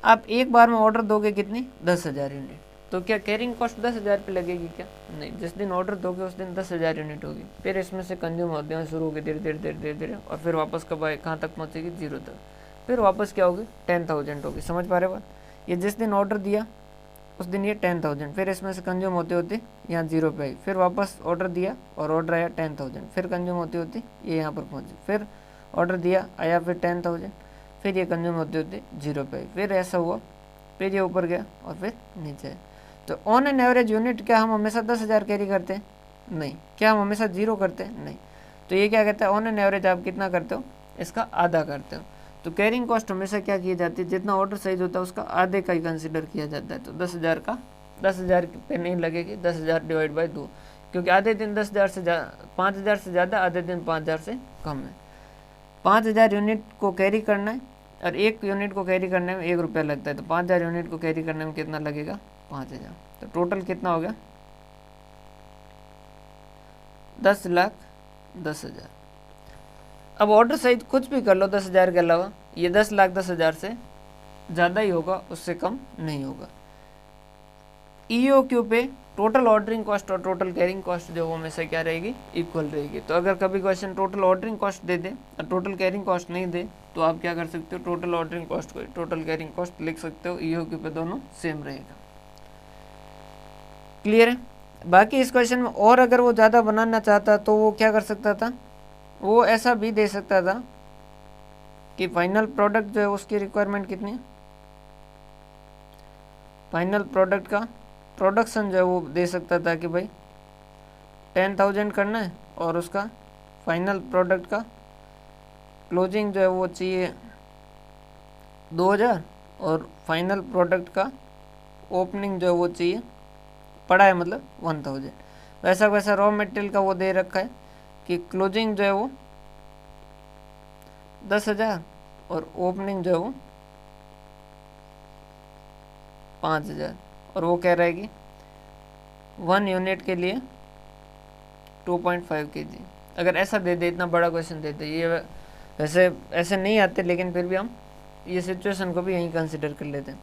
आप एक बार में ऑर्डर दोगे कितनी? 10,000 यूनिट, तो क्या कैरिंग कॉस्ट 10,000 पे लगेगी क्या? नहीं, जिस दिन ऑर्डर दोगे उस दिन 10,000 यूनिट होगी। फिर इसमें से कंज्यूम होते हैं शुरू होगी धीरे धीरे धीरे धीरे धीरे, और फिर वापस कब आए, कहाँ तक पहुँचेगी? 0 तक। फिर वापस क्या होगी? 10,000 होगी। समझ पा रहे बात? ये जिस दिन ऑर्डर दिया उस दिन ये 10,000, फिर इसमें से कंज्यूम होते होते यहाँ 0 पे आई, फिर वापस ऑर्डर दिया और ऑर्डर आया 10,000, फिर कंज्यूम होते होते ये यहाँ पर पहुँची, फिर ऑर्डर दिया आया फिर 10,000, फिर ये कंज्यूम होते होते 0 पे आई, फिर ऐसा हुआ, फिर ये ऊपर गया और फिर नीचे। तो ऑन एन एवरेज यूनिट क्या हम हमेशा 10,000 कैरी करते हैं? नहीं। क्या हम हमेशा 0 करते हैं? नहीं। तो ये क्या कहता है? ऑन एन एवरेज आप कितना करते हो? इसका आधा करते हो। तो कैरिंग कॉस्ट हमेशा क्या की जाती है? जितना ऑर्डर साइज होता है उसका आधे का ही कंसिडर किया जाता है। तो 10,000 का 10,000 पे नहीं लगेगी, 10,000 डिवाइड बाई 2, क्योंकि आधे दिन 10,000 से 5,000 से ज़्यादा, आधे दिन 5,000 से कम है। 5,000 यूनिट को कैरी करना है और एक यूनिट को कैरी करने में 1 रुपया लगता है, तो 5,000 यूनिट को कैरी करने में कितना लगेगा? 5,000। तो टोटल कितना हो गया? 10,10,000। अब ऑर्डर साइज कुछ भी कर लो 10,000 के अलावा, ये 10,10,000 से ज़्यादा ही होगा, उससे कम नहीं होगा। EOQ पे टोटल ऑर्डरिंग कॉस्ट और टोटल कैरिंग कॉस्ट जो वो हमेशा क्या रहेगी? इक्वल रहेगी। तो अगर कभी क्वेश्चन टोटल ऑर्डरिंग कॉस्ट दे दे और टोटल कैरिंग कॉस्ट नहीं दे, तो आप क्या कर सकते हो? टोटल ऑर्डरिंग कॉस्ट को टोटल कैरिंग कॉस्ट लिख सकते हो। EOQ पे दोनों सेम रहेगा। क्लियर है? बाकी इस क्वेश्चन में और अगर वो ज़्यादा बनाना चाहता तो वो क्या कर सकता था? वो ऐसा भी दे सकता था कि फाइनल प्रोडक्ट जो है उसकी रिक्वायरमेंट कितनी है, फाइनल प्रोडक्ट का प्रोडक्शन जो है वो दे सकता था कि भाई 10,000 करना है और उसका फाइनल प्रोडक्ट का क्लोजिंग जो है वो चाहिए 2,000 और फाइनल प्रोडक्ट का ओपनिंग जो है वो चाहिए, पड़ा है मतलब 1,000। वैसा वैसा रॉ मटेरियल का वो दे रखा है कि क्लोजिंग जो है वो 10,000 और ओपनिंग जो है वो 5,000, और वो कह रहा है कि 1 यूनिट के लिए 2.5 kg। अगर ऐसा दे दे, इतना बड़ा क्वेश्चन दे दे, ये वैसे ऐसे नहीं आते लेकिन फिर भी हम ये सिचुएशन को भी यहीं कंसिडर कर लेते हैं।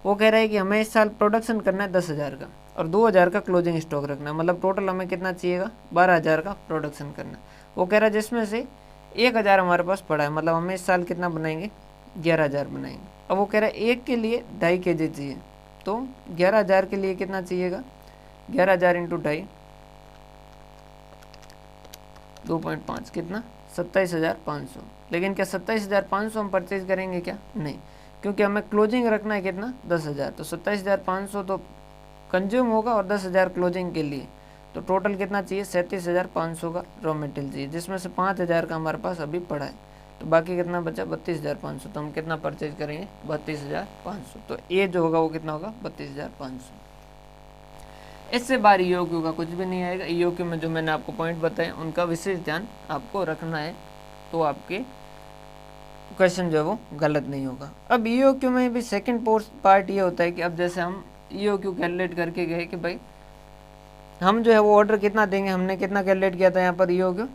वो कह रहा है कि हमें इस साल प्रोडक्शन करना है 10,000 का, और 2000 का क्लोजिंग स्टॉक रखना है। मतलब टोटल हमें कितना चाहिएगा, 12000 का प्रोडक्शन करना है। वो कह रहा है जिसमें से 1000 हमारे पास पड़ा है, मतलब हमें इस साल कितना बनाएंगे, 11000 बनाएंगे। अब वो कह रहा है एक के लिए 2.5 kg चाहिए, तो 11000 के लिए कितना चाहिएगा, 11000 इंटू 2.5 2.5 कितना, 27,500। लेकिन क्या 27,500 हम परचेज करेंगे क्या, नहीं, क्योंकि हमें क्लोजिंग रखना है कितना, 10,000। तो 27,500 तो कंज्यूम होगा और 10,000 क्लोजिंग के लिए, तो टोटल कितना चाहिए, 37,500 का रॉ मटेरियल चाहिए, जिसमें से 5,000 का हमारे पास अभी पड़ा है। तो बाकी कितना बचा, 32,500। तो हम कितना परचेज करेंगे, 32,500। तो ये जो होगा वो कितना होगा, 32,500। इससे बाहर ईओक्यू का कुछ भी नहीं आएगा। ईओक्यू में जो मैंने आपको पॉइंट बताए उनका विशेष ध्यान आपको रखना है, तो आपके क्वेश्चन जो है वो गलत नहीं होगा। अब ईओक्यू में भी सेकंड पार्ट ये होता है कि अब जैसे हम ईओक्यू कैलकुलेट करके गए कि भाई हम जो है वो ऑर्डर कितना देंगे, हमने कितना कैलकुलेट किया था यहाँ पर ईओक्यू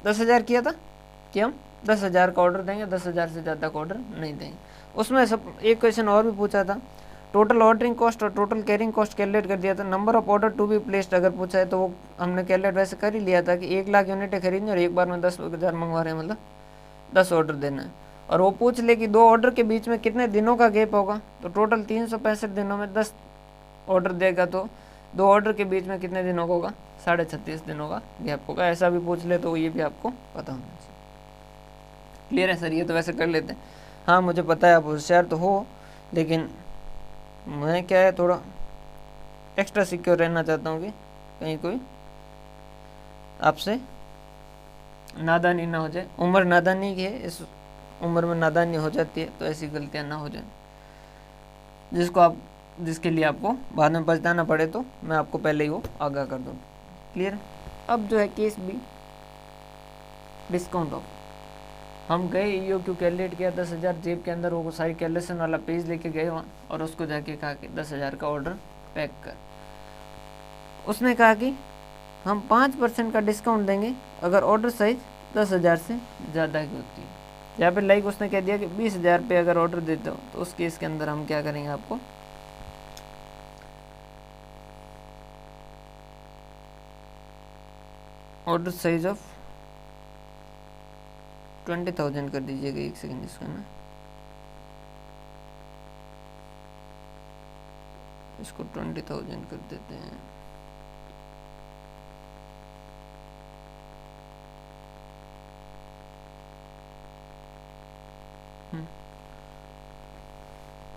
10,000 किया था कि हम 10,000 का ऑर्डर देंगे, 10,000 से ज़्यादा का ऑर्डर नहीं देंगे। उसमें सब एक क्वेश्चन और भी पूछा था, टोटल ऑर्डरिंग कॉस्ट और टोटल कैरिंग कॉस्ट कैलकुलेट कर दिया था। Number of order to be placed अगर पूछा है तो वो हमने कैलकुलेट वैसे कर ही लिया था कि 1 लाख यूनिटें खरीदनी और एक बार में 10,000 मंगवा रहे हैं, मतलब 10 ऑर्डर देना है। और वो पूछ ले कि 2 ऑर्डर के बीच में कितने दिनों का गैप होगा, तो टोटल 365 दिनों में 10 ऑर्डर देगा, तो 2 ऑर्डर के बीच में कितने दिनों का होगा, 36.5 दिनों का गैप होगा। ऐसा भी पूछ ले तो ये भी आपको पता होना चाहिए। क्लियर है सर, ये तो वैसे कर लेते हैं। हाँ मुझे पता है आप होशियार तो हो, लेकिन मैं क्या है थोड़ा एक्स्ट्रा सिक्योर रहना चाहता हूँ कि कहीं कोई आपसे नादानी ना हो जाए। उम्र नादानी की है, इस उम्र में नादानी हो जाती है, तो ऐसी गलतियाँ ना हो जाए जिसके लिए आपको बाद में पछताना पड़े, तो मैं आपको पहले ही वो आगाह कर दूँ। क्लियर। अब जो है केस बी, डिस्काउंट ऑफ, हम गए ईओक्यू कैलकुलेट किया 10,000, जेब के अंदर वो सारी कैलकुलेशन वाला पेज लेके गए वहाँ, और उसको जाके कहा कि 10,000 का ऑर्डर पैक कर। उसने कहा कि हम 5% का डिस्काउंट देंगे अगर ऑर्डर साइज 10,000 से ज़्यादा की होती है। यहाँ पे लाइक उसने कह दिया कि 20,000 पे अगर ऑर्डर देते हो, तो उस केस के अंदर हम क्या करेंगे, आपको ऑर्डर साइज ऑफ 20,000 कर दीजिएगा। एक सेकंड इसको ना, इसको 20,000 कर देते हैं।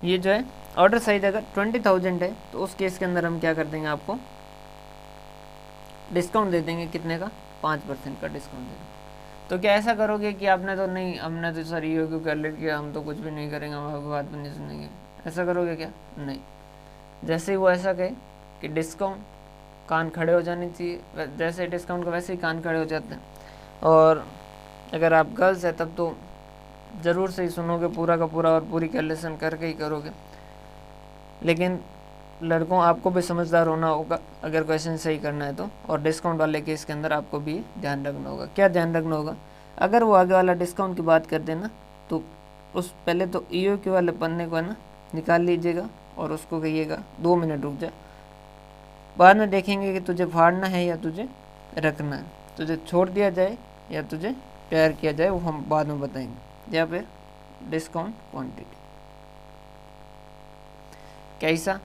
ये जो है ऑर्डर साइज अगर 20,000 है, तो उस केस के अंदर हम क्या कर देंगे, आपको डिस्काउंट दे देंगे, कितने का, 5% का डिस्काउंट दे देंगे। तो क्या ऐसा करोगे कि आपने तो नहीं, हमने तो सर ईओक्यू कैलकुलेट किया, हम तो कुछ भी नहीं करेंगे, हम आपकी बात भी नहीं सुनेंगे, ऐसा करोगे क्या, नहीं। जैसे ही वो ऐसा कहे कि डिस्काउंट, कान खड़े हो जाने चाहिए, जैसे डिस्काउंट का वैसे ही कान खड़े हो जाते हैं। और अगर आप गर्ल्स है तब तो ज़रूर से ही सुनोगे पूरा का पूरा और पूरी कैलकुलेशन करके ही करोगे। लेकिन लड़कों आपको भी समझदार होना होगा अगर क्वेश्चन सही करना है तो, और डिस्काउंट वाले केस के अंदर आपको भी ध्यान रखना होगा। क्या ध्यान रखना होगा, अगर वो आगे वाला डिस्काउंट की बात कर देना, तो उस पहले तो ईओक्यू वाले पन्ने को है ना निकाल लीजिएगा और उसको कहिएगा 2 मिनट रुक जा, बाद में देखेंगे कि तुझे फाड़ना है या तुझे रखना है, तुझे छोड़ दिया जाए या तुझे प्यार किया जाए, वो हम बाद में बताएंगे। या फिर डिस्काउंट क्वांटिटी कैसा,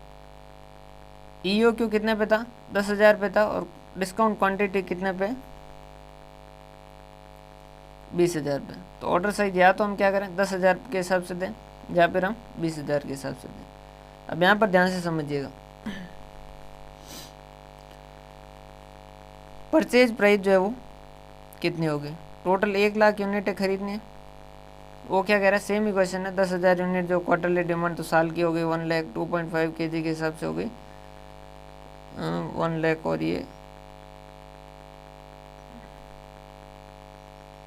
ईओक्यू कितने पे था, 10,000 पे था, और डिस्काउंट क्वांटिटी कितने पे, 20,000 पे। तो ऑर्डर साइज या तो हम क्या करें 10,000 के हिसाब से दें, या फिर हम 20,000 के हिसाब से दें। अब यहाँ पर ध्यान से समझिएगा, परचेज प्राइस जो है वो कितनी होगी, टोटल 1 लाख यूनिटें खरीदनी है। वो क्या कह रहा है, सेम ही क्वेश्चन है, 10,000 यूनिट जो क्वार्टरली डिमांड तो साल की हो गई 1 लाख, 2.5 kg के हिसाब से हो गई 1 लाख, और ये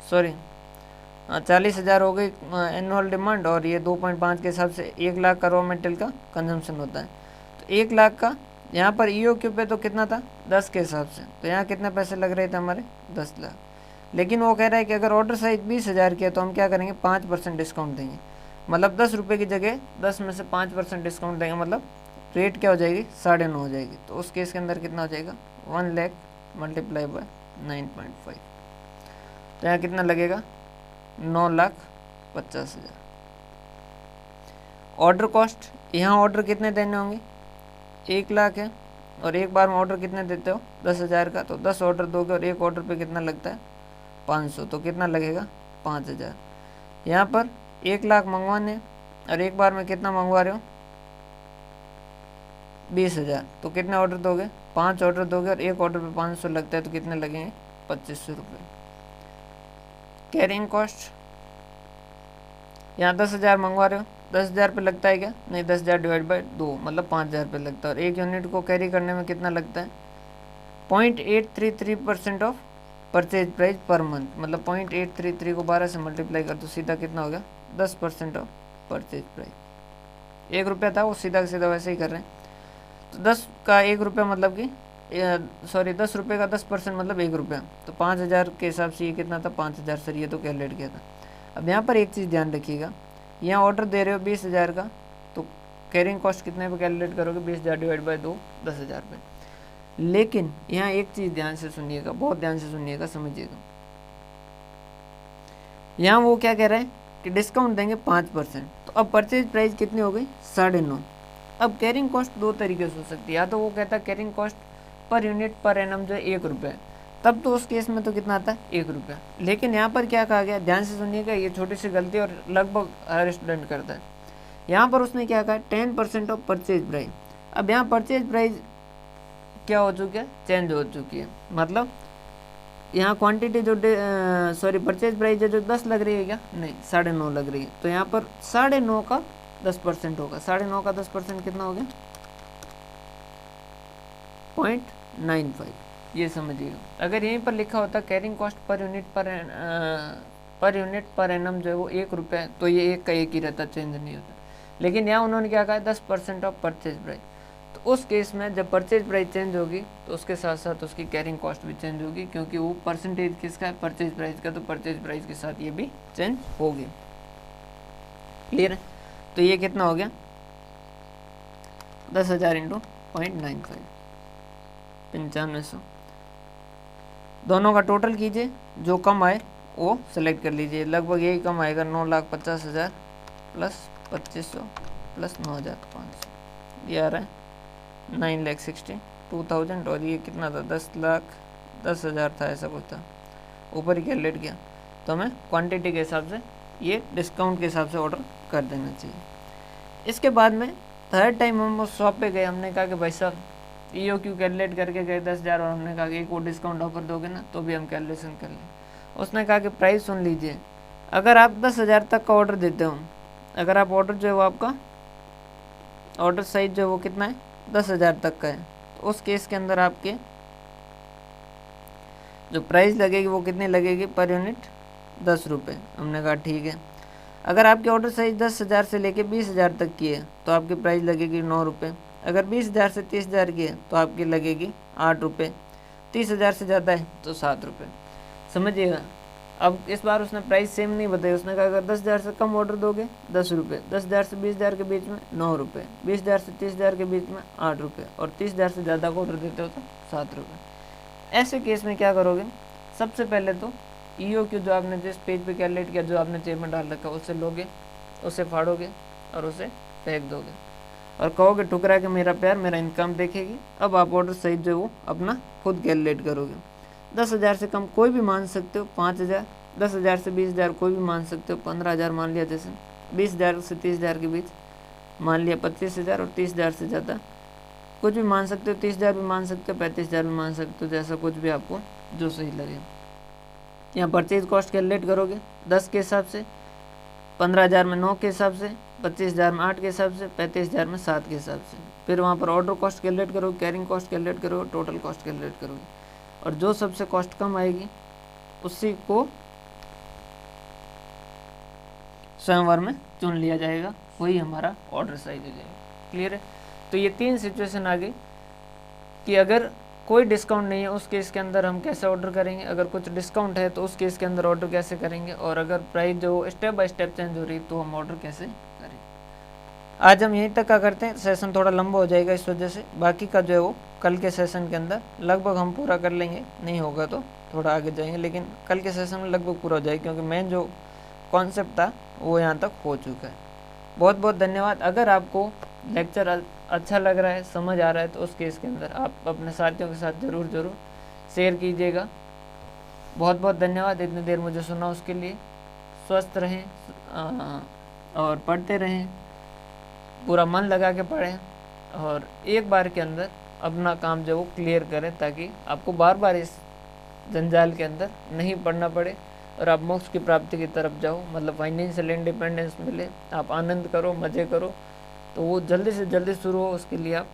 सॉरी 40,000 हो गई एनुअल डिमांड, और ये 2.5 के हिसाब से 1 लाख का रॉ मटेरियल का कंजम्पशन होता है। तो 1 लाख का यहाँ पर ईओक्यू पे तो कितना था, 10 के हिसाब से, तो यहाँ कितने पैसे लग रहे थे हमारे, 10 लाख। लेकिन वो कह रहा है कि अगर ऑर्डर साइज 20,000 किया तो हम क्या करेंगे, 5% डिस्काउंट देंगे, मतलब 10 रुपये की जगह 10 में से 5% डिस्काउंट देंगे, मतलब रेट क्या हो जाएगी 9.5 हो जाएगी। तो उस केस के अंदर कितना हो जाएगा 1 लाख मल्टीप्लाई बाय 9.5, तो यहाँ कितना लगेगा 9,50,000। ऑर्डर कॉस्ट, यहाँ ऑर्डर कितने देने होंगे 1 लाख है और एक बार में ऑर्डर कितने देते हो 10,000 का, तो 10 ऑर्डर दोगे और एक ऑर्डर पे कितना लगता है 500, तो कितना लगेगा 5,000। यहाँ पर 1 लाख मंगवाने और एक बार में कितना मंगवा रहे हो 20,000, तो कितने ऑर्डर दोगे 5 ऑर्डर दोगे और एक ऑर्डर पे 500 लगता है, तो कितने लगेंगे 2500 रुपये। कैरिंग कॉस्ट, यहाँ 10,000 मंगवा रहे हो, 10,000 पे लगता है क्या, नहीं 10,000 डिवाइड बाई 2 मतलब 5,000 पे लगता है, और एक यूनिट को कैरी करने में कितना लगता है 0.833% of purchase price per month, मतलब 0.833 को 12 से मल्टीप्लाई कर तो सीधा कितना हो गया 10% ऑफ परचेज प्राइस। 1 रुपया था वो सीधा सीधा वैसे ही कर रहे हैं, तो 10 का 1 रुपया मतलब कि 10 रुपये का 10% मतलब 1 रुपया, तो 5,000 के हिसाब से ये कितना था 5,000 सर, ये तो कैलकुलेट किया था। अब यहाँ पर एक चीज़ ध्यान रखिएगा, यहाँ ऑर्डर दे रहे हो 20,000 का, तो कैरिंग कॉस्ट कितने पे कैलकुलेट करोगे 20,000 डिवाइड बाई 2 10,000 पे। लेकिन यहाँ एक चीज़ ध्यान से सुनिएगा, बहुत ध्यान से सुनिएगा, समझिएगा। यहाँ वो क्या कह रहे हैं कि डिस्काउंट देंगे 5%, तो अब परचेज प्राइस कितनी हो गई 9.5। अब कैरिंग कॉस्ट दो तरीके से हो सकती है, या तो वो कहता है carrying cost per unit per annum जो है 1 रुपये, तब तो उस केस में तो कितना आता है 1 रुपया। लेकिन यहाँ पर क्या कहा गया, ध्यान से सुनिएगा, ये छोटी सी गलती और लगभग हर स्टूडेंट करता है। यहाँ पर उसने क्या कहा 10% ऑफ परचेज प्राइस। अब यहाँ परचेज प्राइस क्या हो चुकी है, चेंज हो चुकी है, मतलब यहाँ क्वांटिटी जो परचेज प्राइस जो 10 लग रही है क्या, नहीं 9.5 लग रही है, तो यहाँ पर 9.5 का 10% होगा, 9.5 का 10% कितना हो गया 0.95, ये समझिएगा। अगर यहीं पर लिखा होता carrying cost per unit per annum जो है वो 1 रुपया है, तो ये 1 का 1 ही रहता, चेंज नहीं होता। लेकिन यहाँ उन्होंने क्या कहा 10% ऑफ परचेज प्राइस, तो उस केस में जब परचेज प्राइस चेंज होगी तो उसके साथ साथ उसकी कैरिंग कॉस्ट भी चेंज होगी, क्योंकि वो परसेंटेज किसका है परचेज प्राइस का, तो परचेज प्राइस के साथ ये भी चेंज होगी। क्लियर है, तो ये कितना हो गया 10,000 इंटू 0.95 9500। दोनों का टोटल कीजिए, जो कम आए वो सेलेक्ट कर लीजिए, लगभग यही कम आएगा 9,50,000 प्लस 2500 प्लस 9,500, ये आ रहा है 9,62,000, और ये कितना था 10,10,000 था, ऐसा कुछ था, ऊपर ही कैलकुलेट किया। तो हमें क्वांटिटी के हिसाब से ये डिस्काउंट के हिसाब से ऑर्डर कर देना चाहिए। इसके बाद में थर्ड टाइम हम उस शॉप पे गए, हमने कहा कि भाई साहब EOQ कैलकुलेट करके गए 10,000, और हमने कहा कि एक वो डिस्काउंट ऑफर दोगे ना, तो भी हम कैलकुलेशन कर लें। उसने कहा कि प्राइस सुन लीजिए, अगर आप 10,000 तक का ऑर्डर देते हो, अगर आप ऑर्डर जो है वो आपका ऑर्डर साइज जो है वो कितना है 10,000 तक का है, तो उस केस के अंदर आपके जो प्राइस लगेगी वो कितनी लगेगी पर यूनिट 10 रुपये। हमने कहा ठीक है। अगर आपके ऑर्डर साइज 10,000 से लेके 20,000 तक की है तो आपकी प्राइस लगेगी 9 रुपये। अगर 20,000 से 30,000 की है तो आपकी लगेगी 8 रुपये। 30,000 से ज़्यादा है तो 7 रुपये। समझिएगा। अब इस बार उसने प्राइस सेम नहीं बताई, उसने कहा अगर 10,000 से कम ऑर्डर दोगे 10 रुपये, 10,000 से 20,000 के बीच में 9 रुपये, 20,000 से 30,000 के बीच में 8 रुपये, और 30,000 से ज़्यादा का ऑर्डर देते हो तो 7 रुपये। ऐसे केस में क्या करोगे, सबसे पहले तो EOQ जो आपने जिस पेज पे कैलकुलेट किया, जो आपने चेक में डाल रखा, उससे लोगे, उसे फाड़ोगे और उसे फेंक दोगे और कहोगे ठुकरा के मेरा प्यार मेरा इनकम देखेगी। अब आप ऑर्डर साइज जो वो अपना खुद कैलकुलेट करोगे। 10,000 से कम कोई भी मान सकते हो, 5,000, 10,000 से 20,000 कोई भी मान सकते हो, 15,000 मान लिया, जैसे 20,000 से 30,000 के बीच मान लिया 25,000, और 30,000 से ज़्यादा कुछ भी मान सकते हो, 30,000 भी मान सकते हो, 35,000 भी मान सकते हो, जैसा कुछ भी आपको जो सही लगे। यहाँ परचेज कॉस्ट कैलकुलेट करोगे 10 के हिसाब से, 15,000 में 9 के हिसाब से, 25,000 में 8 के हिसाब से, 35,000 में 7 के हिसाब से। फिर वहाँ पर ऑर्डर कॉस्ट कैलकुलेट करोगे, कैरिंग कॉस्ट कैलकुलेट करोगे, टोटल कॉस्ट कैलकुलेट करोगे, और जो सबसे कॉस्ट कम आएगी उसी को स्वयंवर में चुन लिया जाएगा, वही हमारा ऑर्डर साइज हो जाएगा। क्लियर है। तो ये 3 सिचुएशन आ गई कि अगर कोई डिस्काउंट नहीं है उस केस के अंदर हम कैसे ऑर्डर करेंगे, अगर कुछ डिस्काउंट है तो उस केस के अंदर ऑर्डर कैसे करेंगे, और अगर प्राइस जो स्टेप बाय स्टेप चेंज हो रही है तो हम ऑर्डर कैसे करें। आज हम यहीं तक का करते हैं, सेशन थोड़ा लंबा हो जाएगा इस वजह से। बाकी का जो है वो कल के सेशन के अंदर लगभग हम पूरा कर लेंगे, नहीं होगा तो थोड़ा आगे जाएंगे, लेकिन कल के सेशन में लगभग पूरा हो जाएगा क्योंकि मेन जो कॉन्सेप्ट था वो यहाँ तक हो चुका है। बहुत बहुत धन्यवाद। अगर आपको लेक्चर अच्छा लग रहा है, समझ आ रहा है, तो उस केस के अंदर आप अपने साथियों के साथ ज़रूर शेयर कीजिएगा। बहुत बहुत धन्यवाद इतनी देर मुझे सुना उसके लिए। स्वस्थ रहें और पढ़ते रहें, पूरा मन लगा के पढ़ें और एक बार के अंदर अपना काम जो वो क्लियर करें, ताकि आपको बार बार इस जंजाल के अंदर नहीं पढ़ना पड़े और आप मोक्ष की प्राप्ति की तरफ जाओ, मतलब फाइनेंशियल इंडिपेंडेंस मिले, आप आनंद करो, मज़े करो। तो वो जल्दी से जल्दी शुरू हो, उसके लिए आप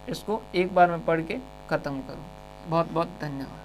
इसको एक बार में पढ़ के ख़त्म करो। बहुत बहुत धन्यवाद।